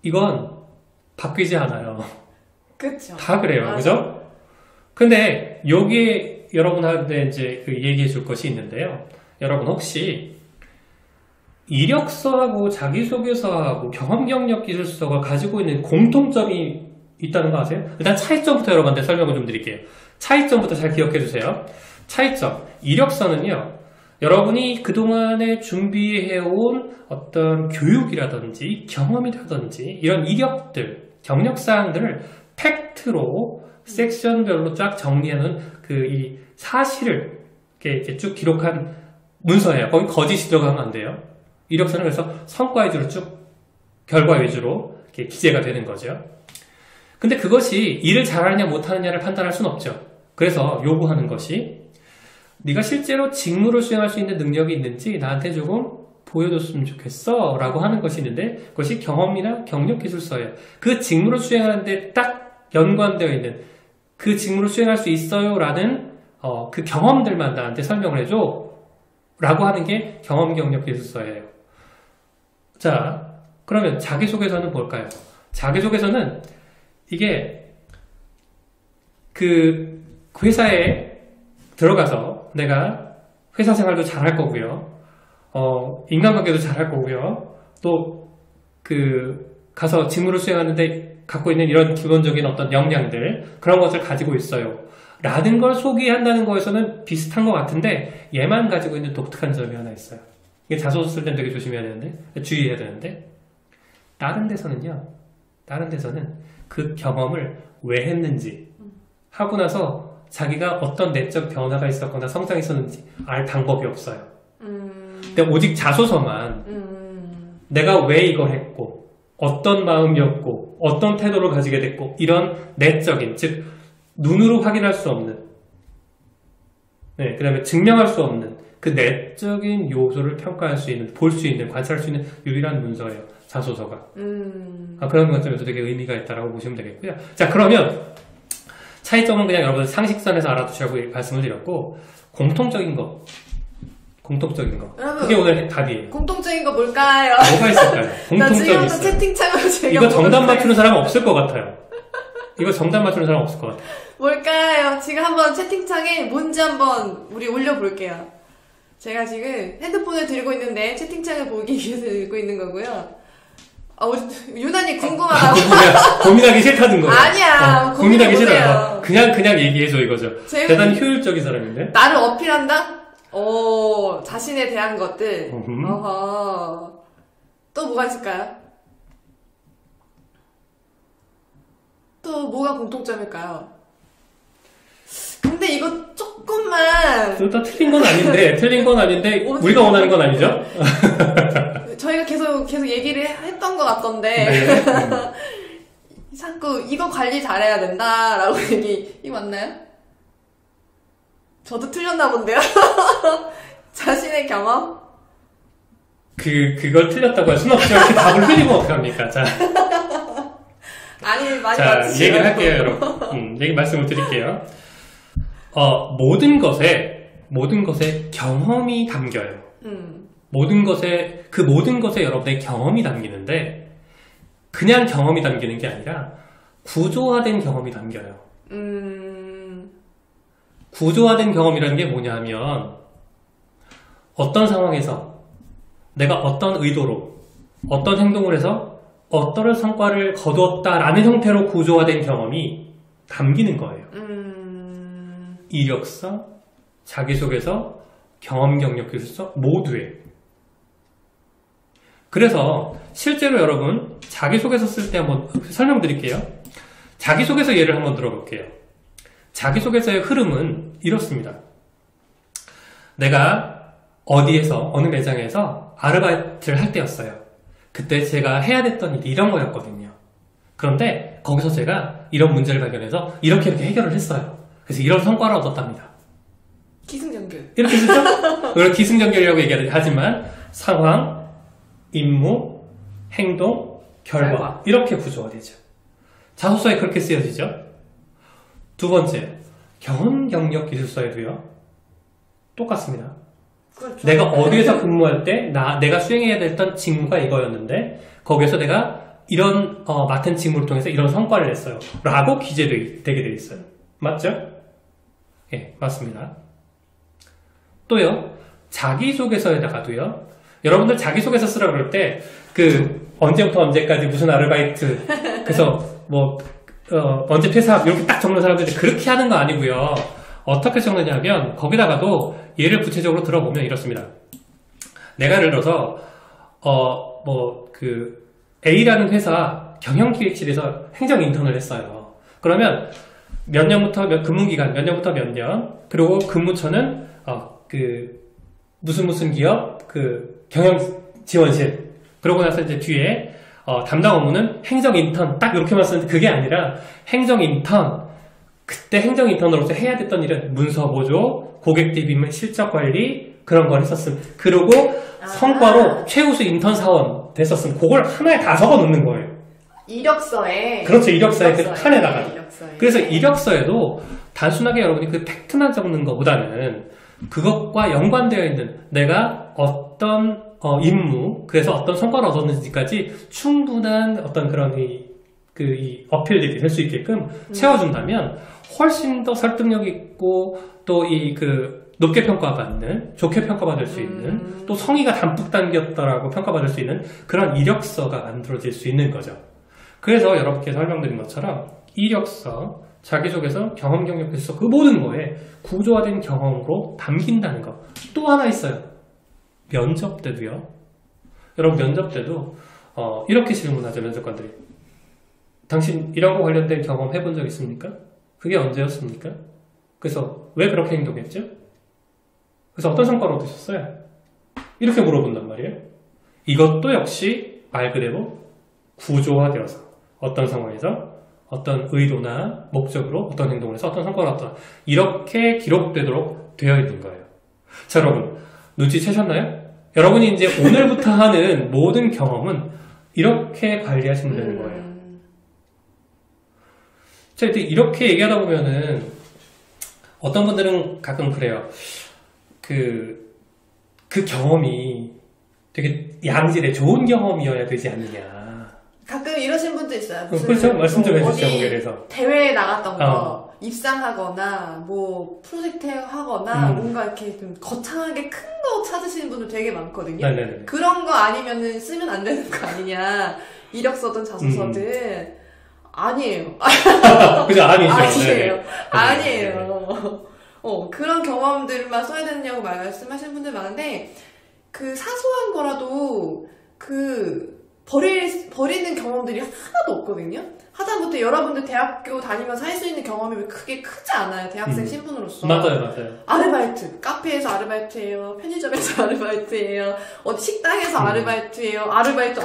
이건 바뀌지 않아요. 그쵸. 다 그래요. 맞아. 그죠? 근데 여기에 여러분한테 이제 그 얘기해 줄 것이 있는데요. 여러분 혹시 이력서하고 자기소개서하고 경험경력기술서가 가지고 있는 공통점이 있다는 거 아세요? 일단 차이점부터 여러분한테 설명을 좀 드릴게요. 차이점부터 잘 기억해 주세요. 차이점. 이력서는요, 여러분이 그동안에 준비해온 어떤 교육이라든지 경험이라든지 이런 이력들, 경력사항들을 팩트로 섹션별로 쫙 정리하는 이 사실을 이렇게 쭉 기록한 문서예요. 거기 거짓이 들어가면 안 돼요. 이력서는 그래서 성과 위주로 쭉, 결과 위주로 이렇게 기재가 되는 거죠. 근데 그것이 일을 잘하느냐 못하느냐를 판단할 수는 없죠. 그래서 요구하는 것이 네가 실제로 직무를 수행할 수 있는 능력이 있는지 나한테 조금 보여줬으면 좋겠어 라고 하는 것이 있는데 그것이 경험이나 경력 기술서예요. 그 직무를 수행하는데 딱 연관되어 있는 그 직무를 수행할 수 있어요 라는 그 경험들만 나한테 설명을 해줘 라고 하는 게 경험 경력 기술서예요. 자, 그러면 자기소개서는 뭘까요? 자기소개서는 이게 그 회사에 들어가서 내가 회사 생활도 잘할 거고요. 인간관계도 잘할 거고요. 또 가서 직무를 수행하는데 갖고 있는 이런 기본적인 어떤 역량들 그런 것을 가지고 있어요. 라는 걸 소개한다는 거에서는 비슷한 것 같은데 얘만 가지고 있는 독특한 점이 하나 있어요. 이게 자소서 쓸 땐 되게 조심해야 되는데 주의해야 되는데 다른 데서는 그 경험을 왜 했는지 하고 나서 자기가 어떤 내적 변화가 있었거나 성장이 있었는지 알 방법이 없어요. 근데 오직 자소서만 내가 왜 이걸 했고 어떤 마음이었고 어떤 태도를 가지게 됐고 이런 내적인 즉 눈으로 확인할 수 없는 그 다음에 증명할 수 없는 그 내적인 요소를 평가할 수 있는 볼 수 있는 관찰할 수 있는 유일한 문서예요. 자소서가 그런 관점에서 되게 의미가 있다고 보시면 되겠고요. 자 그러면 차이점은 그냥 여러분 상식선에서 알아두시라고 말씀을 드렸고 공통적인 거 여러분, 그게 오늘 답이에요. 공통적인 거 뭘까요? 뭐가 있을까요? 나 공통점이 지금부터 있어요. 채팅창으로 제가 이거 정답 맞추는 사람 없을 것 같아요. 이거 정답 맞추는 사람 없을 것 같아요. 뭘까요? 지금 한번 채팅창에 뭔지 한번 우리 올려볼게요. 제가 지금 핸드폰을 들고 있는데 채팅창을 보기 위해서 들고 있는 거고요. 유난히 궁금하다고. 고민하기 싫다는 거예요. 아니야. 고민하기 보세요. 싫어요. 그냥 얘기해줘 이거죠. 대단히 효율적인 사람인데. 나를 어필한다? 자신에 대한 것들. 어허. 또 뭐가 있을까요? 또 뭐가 공통점일까요? 근데 이거 조금만. 둘 다 틀린 건 아닌데, 우리가 원하는 건 아니죠? 저희가 계속 얘기를 했던 것 같던데. 네. 자꾸 이거 관리 잘해야 된다라고 이거 맞나요? 저도 틀렸나 본데요? 자신의 경험? 그걸 틀렸다고요. 순 없이 이렇게 답을 흘리면 어떡합니까? 자. 아니, 많이 자, 맞추시죠. 얘기를 할게요, 여러분. 얘기 말씀을 드릴게요. 모든 것에 경험이 담겨요. 모든 것에 여러분의 경험이 담기는데, 그냥 경험이 담기는 게 아니라, 구조화된 경험이 담겨요. 구조화된 경험이라는 게 뭐냐 하면, 어떤 상황에서 내가 어떤 의도로, 어떤 행동을 해서 어떤 성과를 거두었다라는 형태로 구조화된 경험이 담기는 거예요. 이력서, 자기소개서, 경험 경력 기술서 모두에. 그래서 실제로 여러분 자기소개서 쓸 때 한번 설명드릴게요. 자기소개서 예를 한번 들어볼게요. 자기소개서의 흐름은 이렇습니다. 내가 어디에서 어느 매장에서 아르바이트를 할 때였어요. 그때 제가 해야 됐던 일이 이런 거였거든요. 그런데 거기서 제가 이런 문제를 발견해서 이렇게 해결을 했어요. 그래서 이런 성과를 얻었답니다. 기승전결. 이렇게 쓰죠? 이걸 기승전결이라고 얘기하지만 상황, 임무, 행동, 결과 이렇게 구조가 되죠. 자소서에 그렇게 쓰여지죠. 두 번째, 경험 경력 기술서에도요. 똑같습니다. 그렇죠. 내가 어디에서 근무할 때 내가 수행해야 됐던 직무가 이거였는데 거기에서 내가 이런 맡은 직무를 통해서 이런 성과를 냈어요. 라고 기재되게 돼 있어요. 맞죠? 예, 맞습니다. 또요. 자기소개서에다가도요. 여러분들 자기소개서 쓰라고 그럴 때 언제부터 언제까지 무슨 아르바이트 그래서 언제 퇴사 이렇게 딱 적는 사람들이 그렇게 하는 거 아니고요. 어떻게 적느냐면 거기다가도 예를 구체적으로 들어보면 이렇습니다. 내가 예를 들어서 A라는 회사 경영기획실에서 행정 인턴을 했어요. 그러면 몇 년부터 근무기간 몇 년부터 몇 년 그리고 근무처는 무슨 기업 경영지원실 그러고 나서 이제 뒤에 담당 업무는 행정 인턴 딱 이렇게만 쓰는데 그게 아니라 행정 인턴 그때 행정인턴으로서 해야 됐던 일은 문서 보조, 고객 대비 실적 관리 그런 걸 했었음. 그리고 성과로 최우수 인턴 사원 됐었음. 그걸 하나에 다 적어 놓는 거예요. 이력서에. 그렇죠. 이력서에 그 칸에다가. 이력서에. 그래서 이력서에도 단순하게 여러분이 그 팩트만 적는 것보다는 그것과 연관되어 있는 내가 어떤 임무, 그래서 어떤 성과를 얻었는지까지 충분한 어떤 그런 이 어필들이 될 수 있게끔 채워준다면 훨씬 더 설득력 있고 또 높게 평가받는, 좋게 평가받을 수 있는, 또 성의가 담뿍 담겼다라고 평가받을 수 있는 그런 이력서가 만들어질 수 있는 거죠. 그래서 여러분께 설명드린 것처럼 이력서, 자기소개서, 경험 경력에서 그 모든 거에 구조화된 경험으로 담긴다는 거. 또 하나 있어요. 면접 때도요. 여러분 면접 때도 이렇게 질문하죠, 면접관들이. 당신 이런 거 관련된 경험 해본 적 있습니까? 그게 언제였습니까? 그래서 왜 그렇게 행동했죠? 그래서 어떤 성과를 얻으셨어요? 이렇게 물어본단 말이에요. 이것도 역시 말 그대로 구조화되어서 어떤 상황에서 어떤 의도나 목적으로 어떤 행동을 해서 어떤 성과를 얻었다. 이렇게 기록되도록 되어 있는 거예요. 자, 여러분 눈치채셨나요? 여러분이 이제 오늘부터 하는 모든 경험은 이렇게 관리하시면 되는 거예요. 자, 이렇게 얘기하다 보면은 어떤 분들은 가끔 그래요. 그 경험이 되게 양질의 좋은 경험이어야 되지 않느냐. 가끔 이러신 분도 있어요. 그렇죠. 말씀 좀 해주시죠. 거기에 대해서. 대회에 나갔던 거, 입상하거나, 뭐, 프로젝트 하거나, 뭔가 이렇게 좀 거창하게 큰 거 찾으시는 분들 되게 많거든요. 네네네. 그런 거 아니면은 쓰면 안 되는 거 아니냐. 이력서든 자소서든. 아니에요. 그죠, 아니죠. 아니에요. 네네. 아니에요. 그런 경험들만 써야 되느냐고 말씀하시는 분들 많은데, 그 사소한 거라도, 버리는 경험들이 하나도 없거든요? 하다못해 여러분들 대학교 다니면서 할 수 있는 경험이 크게 크지 않아요. 대학생 신분으로서. 맞아요. 아르바이트. 카페에서 아르바이트예요. 편의점에서 아르바이트예요. 어디 식당에서 아르바이트예요. 아르바이트.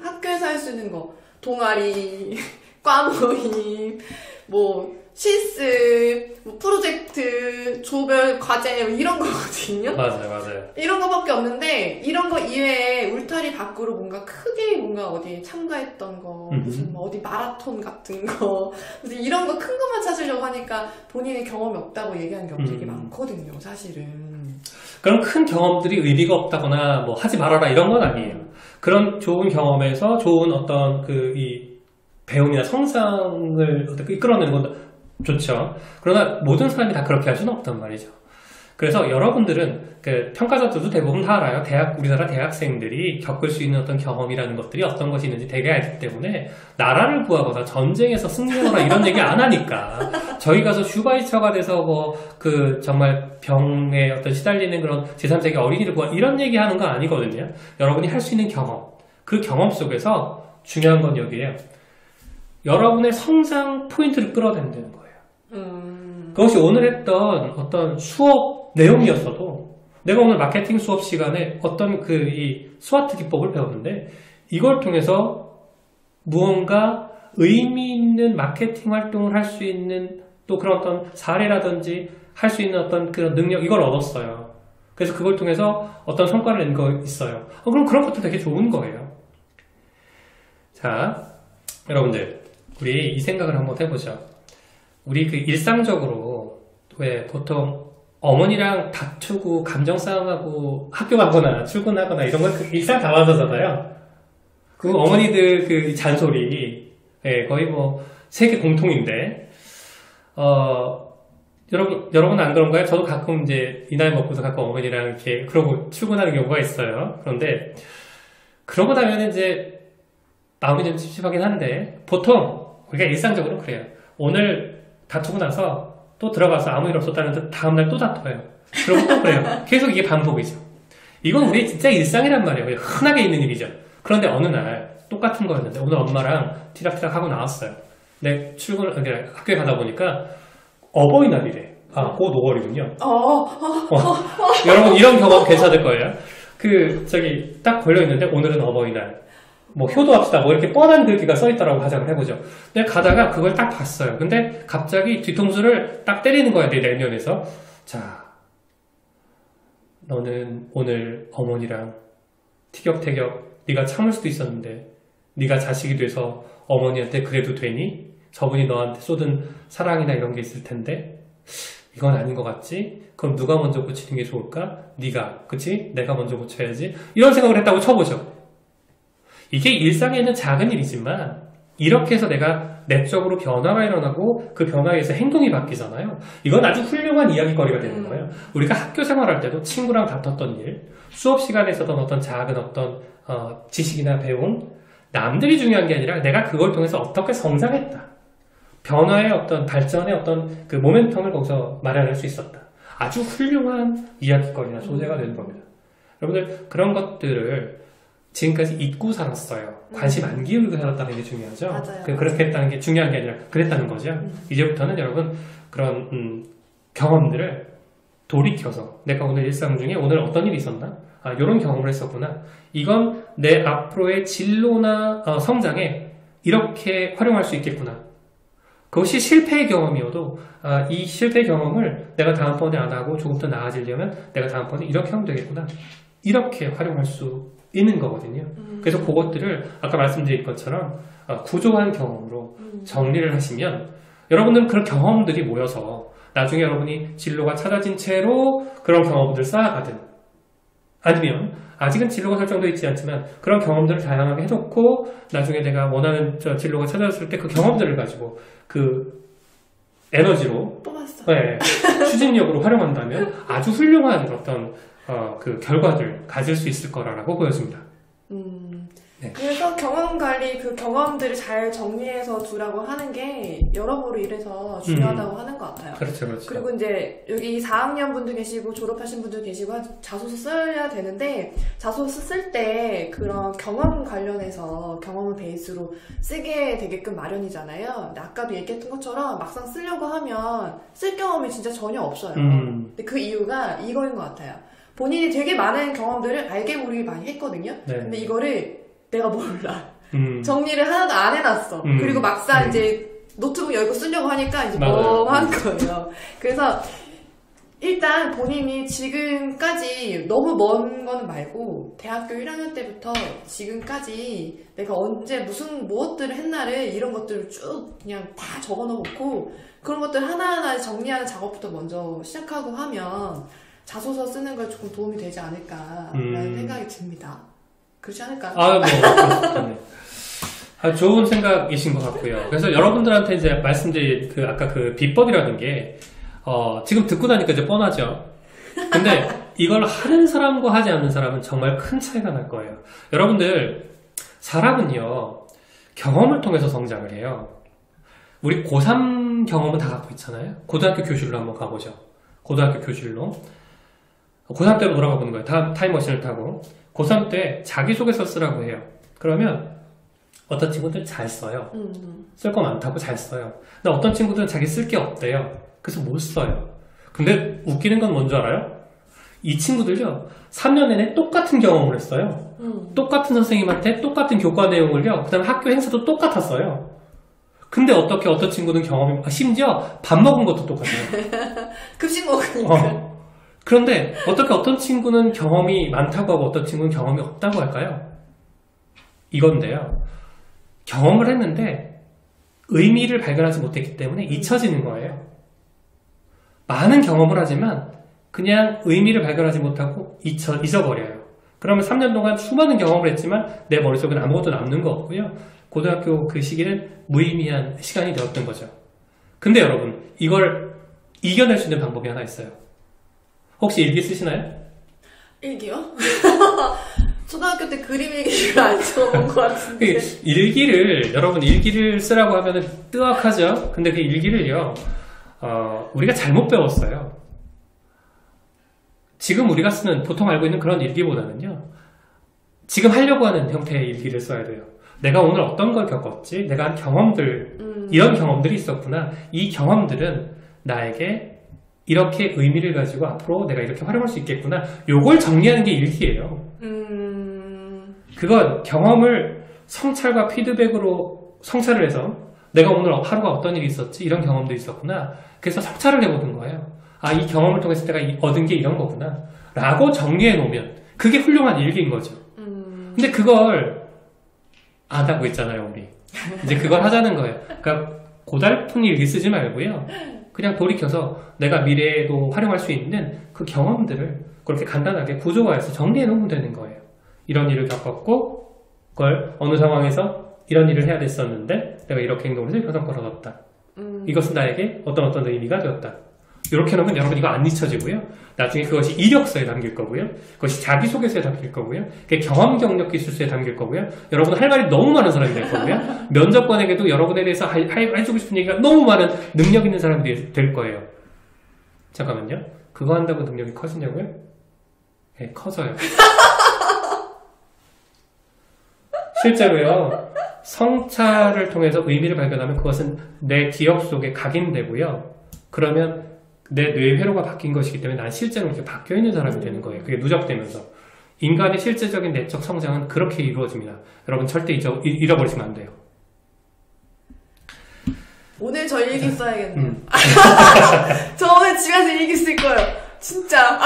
학교에서 할 수 있는 거. 동아리, 과 모임, 뭐, 실습, 뭐 프로젝트, 조별 과제 이런 거거든요. 맞아요. 이런 거밖에 없는데 이런 거 이외에 울타리 밖으로 뭔가 크게 뭔가 어디 참가했던 거, 무슨 뭐 어디 마라톤 같은 거, 무슨 이런 거 큰 것만 찾으려고 하니까 본인의 경험이 없다고 얘기하는 경우 되게 많거든요, 사실은. 그런 큰 경험들이 의미가 없다거나 뭐 하지 말아라 이런 건 아니에요. 그런 좋은 경험에서 좋은 어떤 이 배움이나 성장을 어떻게 이끌어내는 건 좋죠. 그러나 모든 사람이 다 그렇게 할 수는 없단 말이죠. 그래서 여러분들은 평가자들도 대부분 다 알아요. 우리나라 대학생들이 겪을 수 있는 어떤 경험이라는 것들이 어떤 것이 있는지 되게 알기 때문에 나라를 구하거나 전쟁에서 승리하거나 이런 얘기 안 하니까 저희 가서 슈바이처가 돼서 정말 병에 어떤 시달리는 그런 제3세기 어린이를 구하 이런 얘기 하는 거 아니거든요. 여러분이 할 수 있는 경험, 그 경험 속에서 중요한 건 여기에요. 여러분의 성장 포인트를 끌어내는 거예요. 그것이 오늘 했던 어떤 수업 내용이었어도 내가 오늘 마케팅 수업 시간에 어떤 이 스와트 기법을 배웠는데 이걸 통해서 무언가 의미 있는 마케팅 활동을 할 수 있는 또 그런 어떤 사례라든지 할 수 있는 어떤 그런 능력 이걸 얻었어요. 그래서 그걸 통해서 어떤 성과를 낸 거 있어요. 그럼 그런 것도 되게 좋은 거예요. 자, 여러분들 우리 이 생각을 한번 해보죠. 우리 일상적으로 왜 보통 어머니랑 다투고 감정 싸움하고 학교 가거나 출근하거나 이런 건 일상 다반사잖아요. 그 어머니들 잔소리 거의 뭐 세계 공통인데 여러분 안 그런가요? 저도 가끔 이제 이 나이 먹고서 가끔 어머니랑 이렇게 그러고 출근하는 경우가 있어요. 그런데 그러고 나면 이제 마음이 좀 찝찝하긴 한데 보통 우리가 일상적으로 그래요. 오늘 다투고 나서 또 들어가서 아무 일 없었다는 듯 다음날 또 다퉈요. 그러고 또 그래요. 계속 이게 반복이죠. 이건 우리 진짜 일상이란 말이에요. 흔하게 있는 일이죠. 그런데 어느 날 똑같은 거였는데 오늘 엄마랑 티락티락 하고 나왔어요. 근데 학교에 가다 보니까 어버이날이래. 곧 5월이군요. 여러분 이런 경험 괜찮을 거예요. 딱 걸려있는데 오늘은 어버이날. 뭐 효도합시다 뭐 이렇게 뻔한 글귀가 써있다라고 가정을 해보죠. 근데 가다가 그걸 딱 봤어요. 근데 갑자기 뒤통수를 딱 때리는 거야, 내 내면에서. 자, 너는 오늘 어머니랑 티격태격 네가 참을 수도 있었는데 네가 자식이 돼서 어머니한테 그래도 되니? 저분이 너한테 쏟은 사랑이나 이런 게 있을 텐데 이건 아닌 것 같지? 그럼 누가 먼저 고치는 게 좋을까? 네가, 그치? 내가 먼저 고쳐야지. 이런 생각을 했다고 쳐보죠. 이게 일상에는 작은 일이지만 이렇게 해서 내가 내적으로 변화가 일어나고 그 변화에 의해서 행동이 바뀌잖아요. 이건 아주 훌륭한 이야기거리가 되는 거예요. 우리가 학교 생활할 때도 친구랑 다퉜던 일, 수업 시간에 있었던 어떤 작은 어떤 지식이나 배움, 남들이 중요한 게 아니라 내가 그걸 통해서 어떻게 성장했다. 변화의 어떤 발전의 어떤 그 모멘텀을 거기서 마련할 수 있었다. 아주 훌륭한 이야기거리나 소재가 되는 겁니다. 여러분들 그런 것들을 지금까지 잊고 살았어요. 관심 안 기울이고 살았다는 게 중요하죠. 맞아요. 그렇게 했다는 게 중요한 게 아니라 그랬다는 거죠. 이제부터는 여러분 그런 경험들을 돌이켜서 내가 오늘 일상 중에 오늘 어떤 일이 있었나? 아, 이런 경험을 했었구나. 이건 내 앞으로의 진로나 성장에 이렇게 활용할 수 있겠구나. 그것이 실패의 경험이어도 이 실패의 경험을 내가 다음번에 안 하고 조금 더 나아지려면 내가 다음번에 이렇게 하면 되겠구나. 이렇게 활용할 수 있는 거거든요. 그래서 그것들을 아까 말씀드린 것처럼 구조한 경험으로 정리를 하시면 여러분들은 그런 경험들이 모여서 나중에 여러분이 진로가 찾아진 채로 그런 경험들을 쌓아가든 아니면 아직은 진로가 설정되어 있지 않지만 그런 경험들을 다양하게 해놓고 나중에 내가 원하는 진로가 찾아졌을 때 그 경험들을 가지고 그 에너지로 뽑았어. 네, 추진력으로 활용한다면 아주 훌륭한 어떤 그 결과들 가질 수 있을 거라고 보여집니다. 네. 그래서 경험 관리, 그 경험들을 잘 정리해서 두라고 하는 게 여러모로 이래서 중요하다고 하는 것 같아요. 그렇죠, 그렇죠. 그리고 이제 여기 4학년 분도 계시고 졸업하신 분도 계시고 자소서 써야 되는데 자소서 쓸 때 그런 경험 관련해서 경험을 베이스로 쓰게 되게끔 마련이잖아요. 근데 아까도 얘기했던 것처럼 막상 쓰려고 하면 쓸 경험이 진짜 전혀 없어요. 근데 그 이유가 이거인 것 같아요. 본인이 되게 많은 경험들을 알게 모르게 많이 했거든요. 네. 근데 이거를 내가 몰라. 정리를 하나도 안 해놨어. 그리고 막상 이제 노트북 열고 쓰려고 하니까 이제 멍한 거예요. 그래서 일단 본인이 지금까지 너무 먼 거는 말고 대학교 1학년 때부터 지금까지 내가 언제 무엇들을 했나를 이런 것들을 쭉 그냥 다 적어놓고 그런 것들 하나하나 정리하는 작업부터 먼저 시작하고 하면 자소서 쓰는 걸 조금 도움이 되지 않을까라는 생각이 듭니다. 그렇지 않을까요? 좋은 생각이신 것 같고요. 그래서 여러분들한테 이제 말씀드린 아까 그 비법이라는 게 지금 듣고 나니까 이제 뻔하죠. 근데 이걸 하는 사람과 하지 않는 사람은 정말 큰 차이가 날 거예요. 여러분들 사람은요 경험을 통해서 성장을 해요. 우리 고3 경험은 다 갖고 있잖아요. 고등학교 교실로 한번 가보죠. 고등학교 교실로 고3 때로 돌아가 보는 거예요. 타임머신을 타고 고3 때 자기소개서 쓰라고 해요. 그러면 어떤 친구들은 잘 써요. 쓸 거 많다고 잘 써요. 근데 어떤 친구들은 자기 쓸 게 없대요. 그래서 못 써요. 근데 웃기는 건 뭔지 알아요? 이 친구들요 3년 내내 똑같은 경험을 했어요. 똑같은 선생님한테 똑같은 교과 내용을요 그 다음에 학교 행사도 똑같았어요. 근데 어떻게 어떤 친구는 심지어 밥 먹은 것도 똑같아요. 급식 먹으니까. 그런데 어떻게 어떤 친구는 경험이 많다고 하고 어떤 친구는 경험이 없다고 할까요? 이건데요. 경험을 했는데 의미를 발견하지 못했기 때문에 잊혀지는 거예요. 많은 경험을 하지만 그냥 의미를 발견하지 못하고 잊어버려요. 그러면 3년 동안 수많은 경험을 했지만 내 머릿속에는 아무것도 남는 거 없고요. 고등학교 그 시기는 무의미한 시간이 되었던 거죠. 근데 여러분 이걸 이겨낼 수 있는 방법이 하나 있어요. 혹시 일기 쓰시나요? 일기요? 초등학교 때 그림 일기를 안 써본 것 같은데. 여러분 일기를 쓰라고 하면은 뜨악하죠? 근데 그 일기를요, 우리가 잘못 배웠어요. 지금 우리가 보통 알고 있는 그런 일기보다는요, 지금 하려고 하는 형태의 일기를 써야 돼요. 내가 오늘 어떤 걸 겪었지? 내가 한 경험들, 이런 경험들이 있었구나. 이 경험들은 나에게 이렇게 의미를 가지고 앞으로 내가 이렇게 활용할 수 있겠구나. 요걸 정리하는 게 일기예요. 그건 경험을 성찰과 피드백으로 성찰을 해서 내가 오늘 하루가 어떤 일이 있었지? 이런 경험도 있었구나. 그래서 성찰을 해보는 거예요. 아, 이 경험을 통해서 내가 얻은 게 이런 거구나. 라고 정리해 놓으면 그게 훌륭한 일기인 거죠. 근데 그걸 안 하고 있잖아요, 우리. 이제 그걸 하자는 거예요. 그러니까 고달픈 일기 쓰지 말고요. 그냥 돌이켜서 내가 미래에도 활용할 수 있는 그 경험들을 그렇게 간단하게 구조화해서 정리해 놓으면 되는 거예요. 이런 일을 겪었고, 그걸 어느 상황에서 이런 일을 해야 됐었는데, 내가 이렇게 행동을 해서 이런 성과를 얻었다. 이것은 나에게 어떤 의미가 되었다. 이렇게 해놓으면 여러분 이거 안 잊혀지고요. 나중에 그것이 이력서에 담길 거고요. 그것이 자기소개서에 담길 거고요. 그게 경험 경력 기술서에 담길 거고요. 여러분 할 말이 너무 많은 사람이 될 거고요. 면접관에게도 여러분에 대해서 해주고 싶은 얘기가 너무 많은 능력 있는 사람들이 될 거예요. 잠깐만요. 그거 한다고 능력이 커지냐고요? 네, 커져요. 실제로요. 성찰을 통해서 의미를 발견하면 그것은 내 기억 속에 각인되고요. 그러면 내 뇌의 회로가 바뀐 것이기 때문에 난 실제로 이렇게 바뀌어있는 사람이 되는 거예요. 그게 누적되면서. 인간의 실제적인 내적 성장은 그렇게 이루어집니다. 여러분 절대 잃어버리시면 안 돼요. 오늘 저 일기 써야겠네요. 저 오늘 집에서 일기 쓸 거예요. 진짜.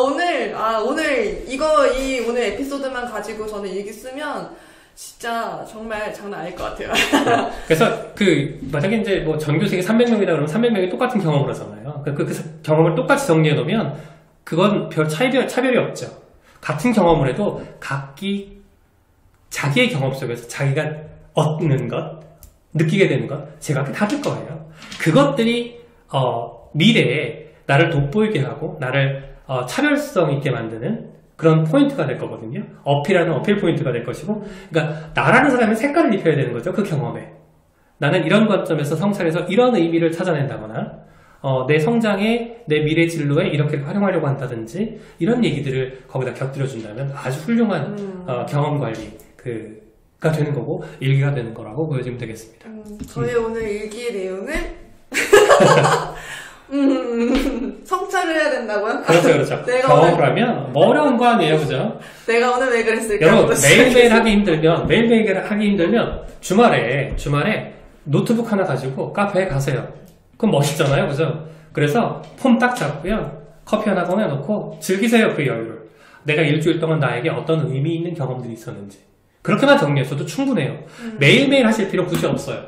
오늘 오늘 에피소드만 가지고 저는 일기 쓰면 진짜 정말 장난 아닐 것 같아요. 그래서 만약에 이제 뭐 전교생이 300명이다 그러면 300명이 똑같은 경험을 하잖아요. 그 경험을 똑같이 정리해 놓으면 그건 별 차별이 없죠. 같은 경험을 해도 각기 자기의 경험 속에서 자기가 얻는 것, 느끼게 되는 것, 제각기 다를 거예요. 그것들이 미래에 나를 돋보이게 하고 나를 차별성 있게 만드는 그런 포인트가 될 거거든요. 어필하는 어필 포인트가 될 것이고, 그러니까 나라는 사람은 색깔을 입혀야 되는 거죠. 그 경험에. 나는 이런 관점에서 성찰해서 이런 의미를 찾아낸다거나 내 성장에 내 미래 진로에 이렇게 활용하려고 한다든지 이런 얘기들을 거기다 곁들여 준다면 아주 훌륭한 경험 관리가 되는 거고 일기가 되는 거라고 보여지면 되겠습니다. 저희 오늘 일기의 내용은 성찰을 해야 된다고요? 그렇죠. 경험을 하면 뭐 어려운 거 아니에요, 그죠? 내가 오늘 왜 그랬을까? 여러분 매일매일 하기 힘들면 주말에 노트북 하나 가지고 카페에 가세요. 그럼 멋있잖아요, 그죠? 그래서 폼 딱 잡고요, 커피 하나 꺼내놓고 즐기세요, 그 여유를. 내가 일주일 동안 나에게 어떤 의미 있는 경험들이 있었는지. 그렇게만 정리했어도 충분해요. 매일매일 하실 필요 굳이 없어요.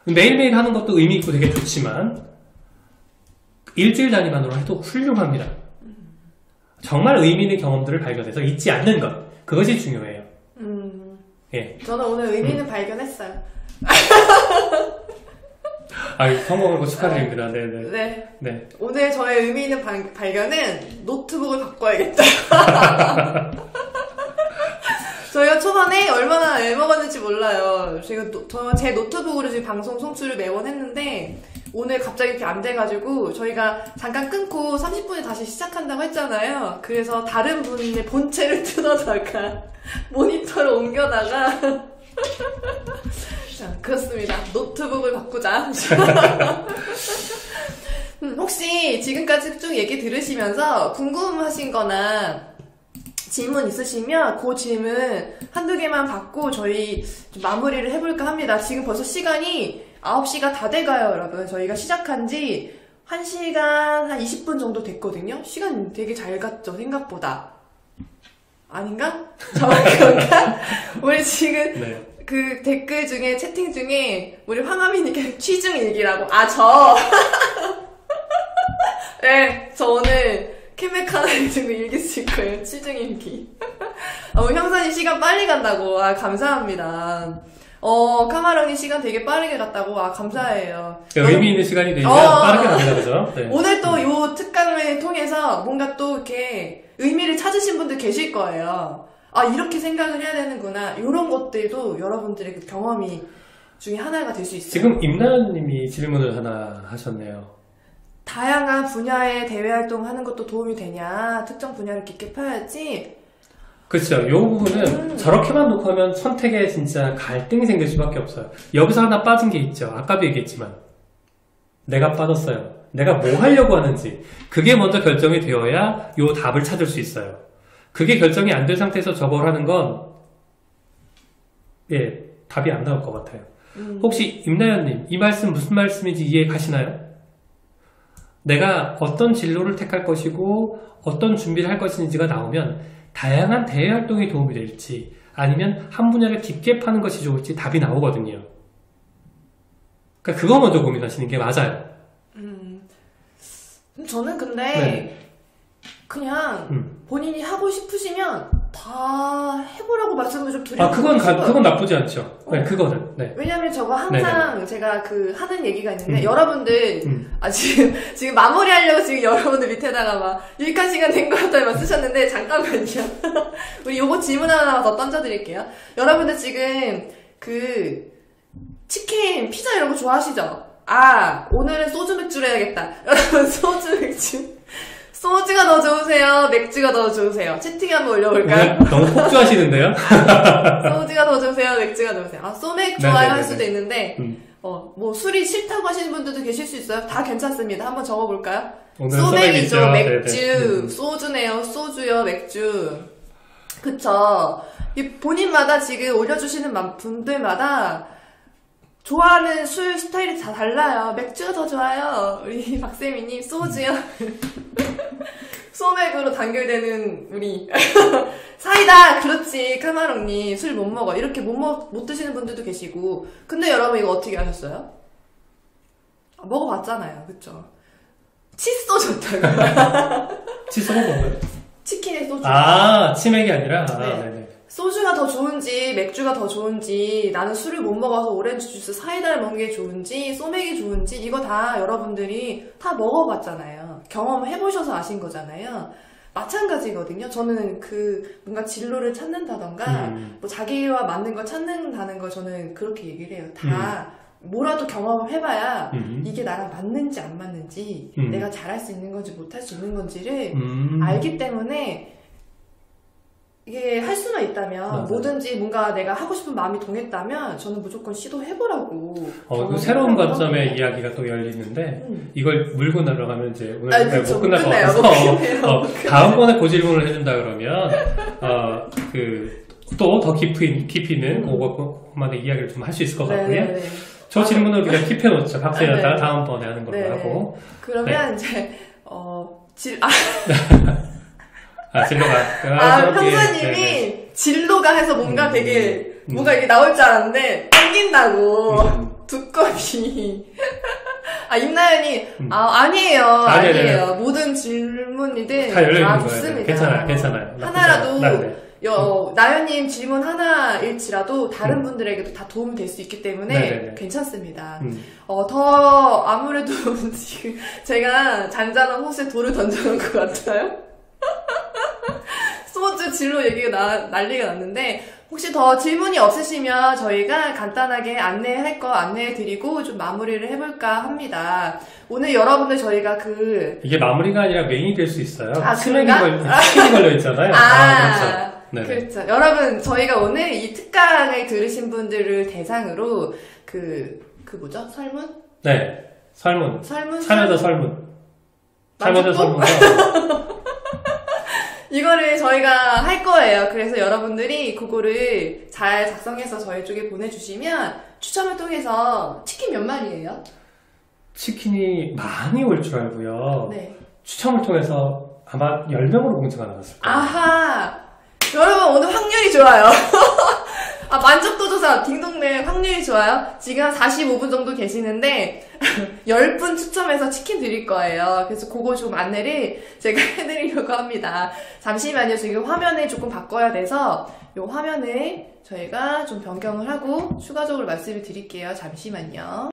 매일매일 하는 것도 의미 있고 되게 좋지만 일주일 단위만으로 해도 훌륭합니다. 정말 의미 있는 경험들을 발견해서 잊지 않는 것, 그것이 중요해요. 예. 저는 오늘 의미 있는 발견했어요. 성공한 거 축하드립니다. 네네. 네. 오늘 저의 의미 있는 발견은 노트북을 바꿔야겠다. 저희가 초반에 얼마나 먹었는지 몰라요. 제 노트북으로 지금 방송 송출을 매번 했는데 오늘 갑자기 이렇게 안 돼가지고 저희가 잠깐 끊고 30분에 다시 시작한다고 했잖아요. 그래서 다른 분의 본체를 뜯어다가 모니터를 옮겨다가 자, 그렇습니다. 노트북을 바꾸자. 혹시 지금까지 쭉 얘기 들으시면서 궁금하신 거나 질문 있으시면 그 질문 한두 개만 받고 저희 좀 마무리를 해볼까 합니다. 지금 벌써 시간이 9시가 다 돼가요, 여러분. 저희가 시작한 지 1시간 한 20분 정도 됐거든요. 시간 되게 잘 갔죠, 생각보다. 아닌가? 그런가? 우리 지금 네. 그 댓글 중에, 채팅 중에 우리 황하민님께 취중일기라고. 네, 저 오늘 캠맥 하나 들고 일기 쓸 거예요. 취중일기. 우리 형사님 시간 빨리 간다고. 감사합니다. 카마랑님 시간 되게 빠르게 갔다고. 감사해요. 의미 있는 시간이 되면 빠르게 갑니다, 그죠? 네. 오늘 또 요 특강을 통해서 뭔가 또 이렇게 의미를 찾으신 분들 계실 거예요. 이렇게 생각을 해야 되는구나. 이런 것들도 여러분들의 그 경험이 중에 하나가 될 수 있어요. 지금 임나연님이 질문을 하나 하셨네요. 다양한 분야의 대외 활동하는 것도 도움이 되냐? 특정 분야를 깊게 파야지. 그렇죠. 이 부분은 저렇게만 놓고 하면 선택에 진짜 갈등이 생길 수밖에 없어요. 여기서 하나 빠진 게 있죠. 아까도 얘기했지만 내가 빠졌어요. 내가 뭐 하려고 하는지 그게 먼저 결정이 되어야 이 답을 찾을 수 있어요. 그게 결정이 안 된 상태에서 저걸 하는 건 답이 안 나올 것 같아요. 혹시 임나연님, 이 말씀 무슨 말씀인지 이해 가시나요? 내가 어떤 진로를 택할 것이고 어떤 준비를 할 것인지가 나오면 다양한 대외 활동이 도움이 될지 아니면 한 분야를 깊게 파는 것이 좋을지 답이 나오거든요. 그러니까 그거 먼저 고민하시는 게 맞아요. 저는 근데 네. 그냥 본인이 하고 싶으시면 다 해보라고 말씀을 좀 드리고 그건 나쁘지 않죠. 네, 그거는. 네. 왜냐면 저거 항상 네네. 제가 하는 얘기가 있는데 여러분들 지금 마무리하려고 지금 여러분들 밑에다가 막 유익한 시간 된 것 같다고 막 쓰셨는데 잠깐만요. 우리 요거 질문 하나 더 던져드릴게요. 여러분들 지금 치킨, 피자 이런 거 좋아하시죠? 오늘은 소주 맥주를 해야겠다. 여러분 소주 맥주. 소주가 더 좋으세요? 맥주가 더 좋으세요? 채팅 한번 올려볼까요? 너무 폭주하시는데요? 소주가 더 좋으세요? 맥주가 더 좋으세요? 소맥 좋아요 할 수도 있는데, 뭐 술이 싫다고 하시는 분들도 계실 수 있어요. 다 괜찮습니다. 한번 적어볼까요? 소맥이죠. 맥주. 소주네요. 소주요. 맥주. 그쵸. 본인마다 지금 올려주시는 분들마다 좋아하는 술 스타일이 다 달라요. 맥주가 더 좋아요. 우리 박세미님 소주요. 소맥으로 단결되는 우리 사이다. 그렇지 카마롱님 술 못 먹어. 이렇게 못 드시는 분들도 계시고. 근데 여러분 이거 어떻게 하셨어요? 먹어봤잖아요. 그쵸? 칫소 좋다고. 칫소가 뭐예요? 치킨에 소주. 치맥이 아니라? 네. 네네. 소주가 더 좋은지 맥주가 더 좋은지 나는 술을 못 먹어서 오렌지 주스 사이다를 먹는 게 좋은지 소맥이 좋은지 이거 다 여러분들이 다 먹어봤잖아요. 경험해보셔서 아신 거잖아요. 마찬가지거든요. 저는 뭔가 진로를 찾는다던가 뭐 자기와 맞는 걸 찾는다는 걸 저는 그렇게 얘기를 해요. 다 뭐라도 경험을 해봐야 이게 나랑 맞는지 안 맞는지 내가 잘할 수 있는 건지 못할 수 있는 건지를 알기 때문에 이게 할 수만 있다면 맞아요. 뭐든지 뭔가 내가 하고 싶은 마음이 동했다면 저는 무조건 시도해보라고. 새로운 관점의 이야기가 또 열리는데 이걸 물고 날아가면 이제 오늘 그쵸, 못 끝날 것 같아서 다음번에 그 질문을 해준다 그러면 또 더 깊이 있는 그것만의 이야기를 좀 할 수 있을 것 같고요. 저 질문을 그냥 킵해놓죠. 박세였다가 다음번에 하는 걸로 하고. 그러면 이제 진로가. 형사님이 진로가 해서 뭔가 되게 뭔가 이게 나올 줄 알았는데 땡긴다고 두꺼비. 임나연이 아니에요. 모든 질문이든 다 열려 있는 좋습니다. 괜찮아요. 하나라도 나연님 질문 하나일지라도 다른 분들에게도 다 도움이 될 수 있기 때문에 괜찮습니다. 더 아무래도 지금 제가 잔잔한 호수에 돌을 던져놓은 것 같아요. 소주 진로 얘기가 난리가 났는데 혹시 더 질문이 없으시면 저희가 간단하게 안내할 거 안내해드리고 좀 마무리를 해볼까 합니다. 오늘 여러분들 저희가 이게 마무리가 아니라 메인이 될 수 있어요. 치킨이 그런가? 걸려있잖아요. 그렇죠. 네네. 그렇죠. 여러분 저희가 오늘 이 특강을 들으신 분들을 대상으로 뭐죠? 설문? 네. 설문. 참여자 설문. 이거를 저희가 할 거예요. 그래서 여러분들이 그거를 잘 작성해서 저희 쪽에 보내주시면 추첨을 통해서 치킨 몇 마리예요? 치킨이 많이 올 줄 알고요. 네. 추첨을 통해서 아마 10명으로 공지가 나갔을 거예요. 아하! 여러분 오늘 확률이 좋아요. 만족도 조사 딩동네 확률이 좋아요. 지금 한 45분 정도 계시는데 10분 추첨해서 치킨 드릴 거예요. 그래서 그거 좀 안내를 제가 해드리려고 합니다. 잠시만요. 지금 화면을 조금 바꿔야 돼서 이 화면을 저희가 좀 변경을 하고 추가적으로 말씀을 드릴게요. 잠시만요.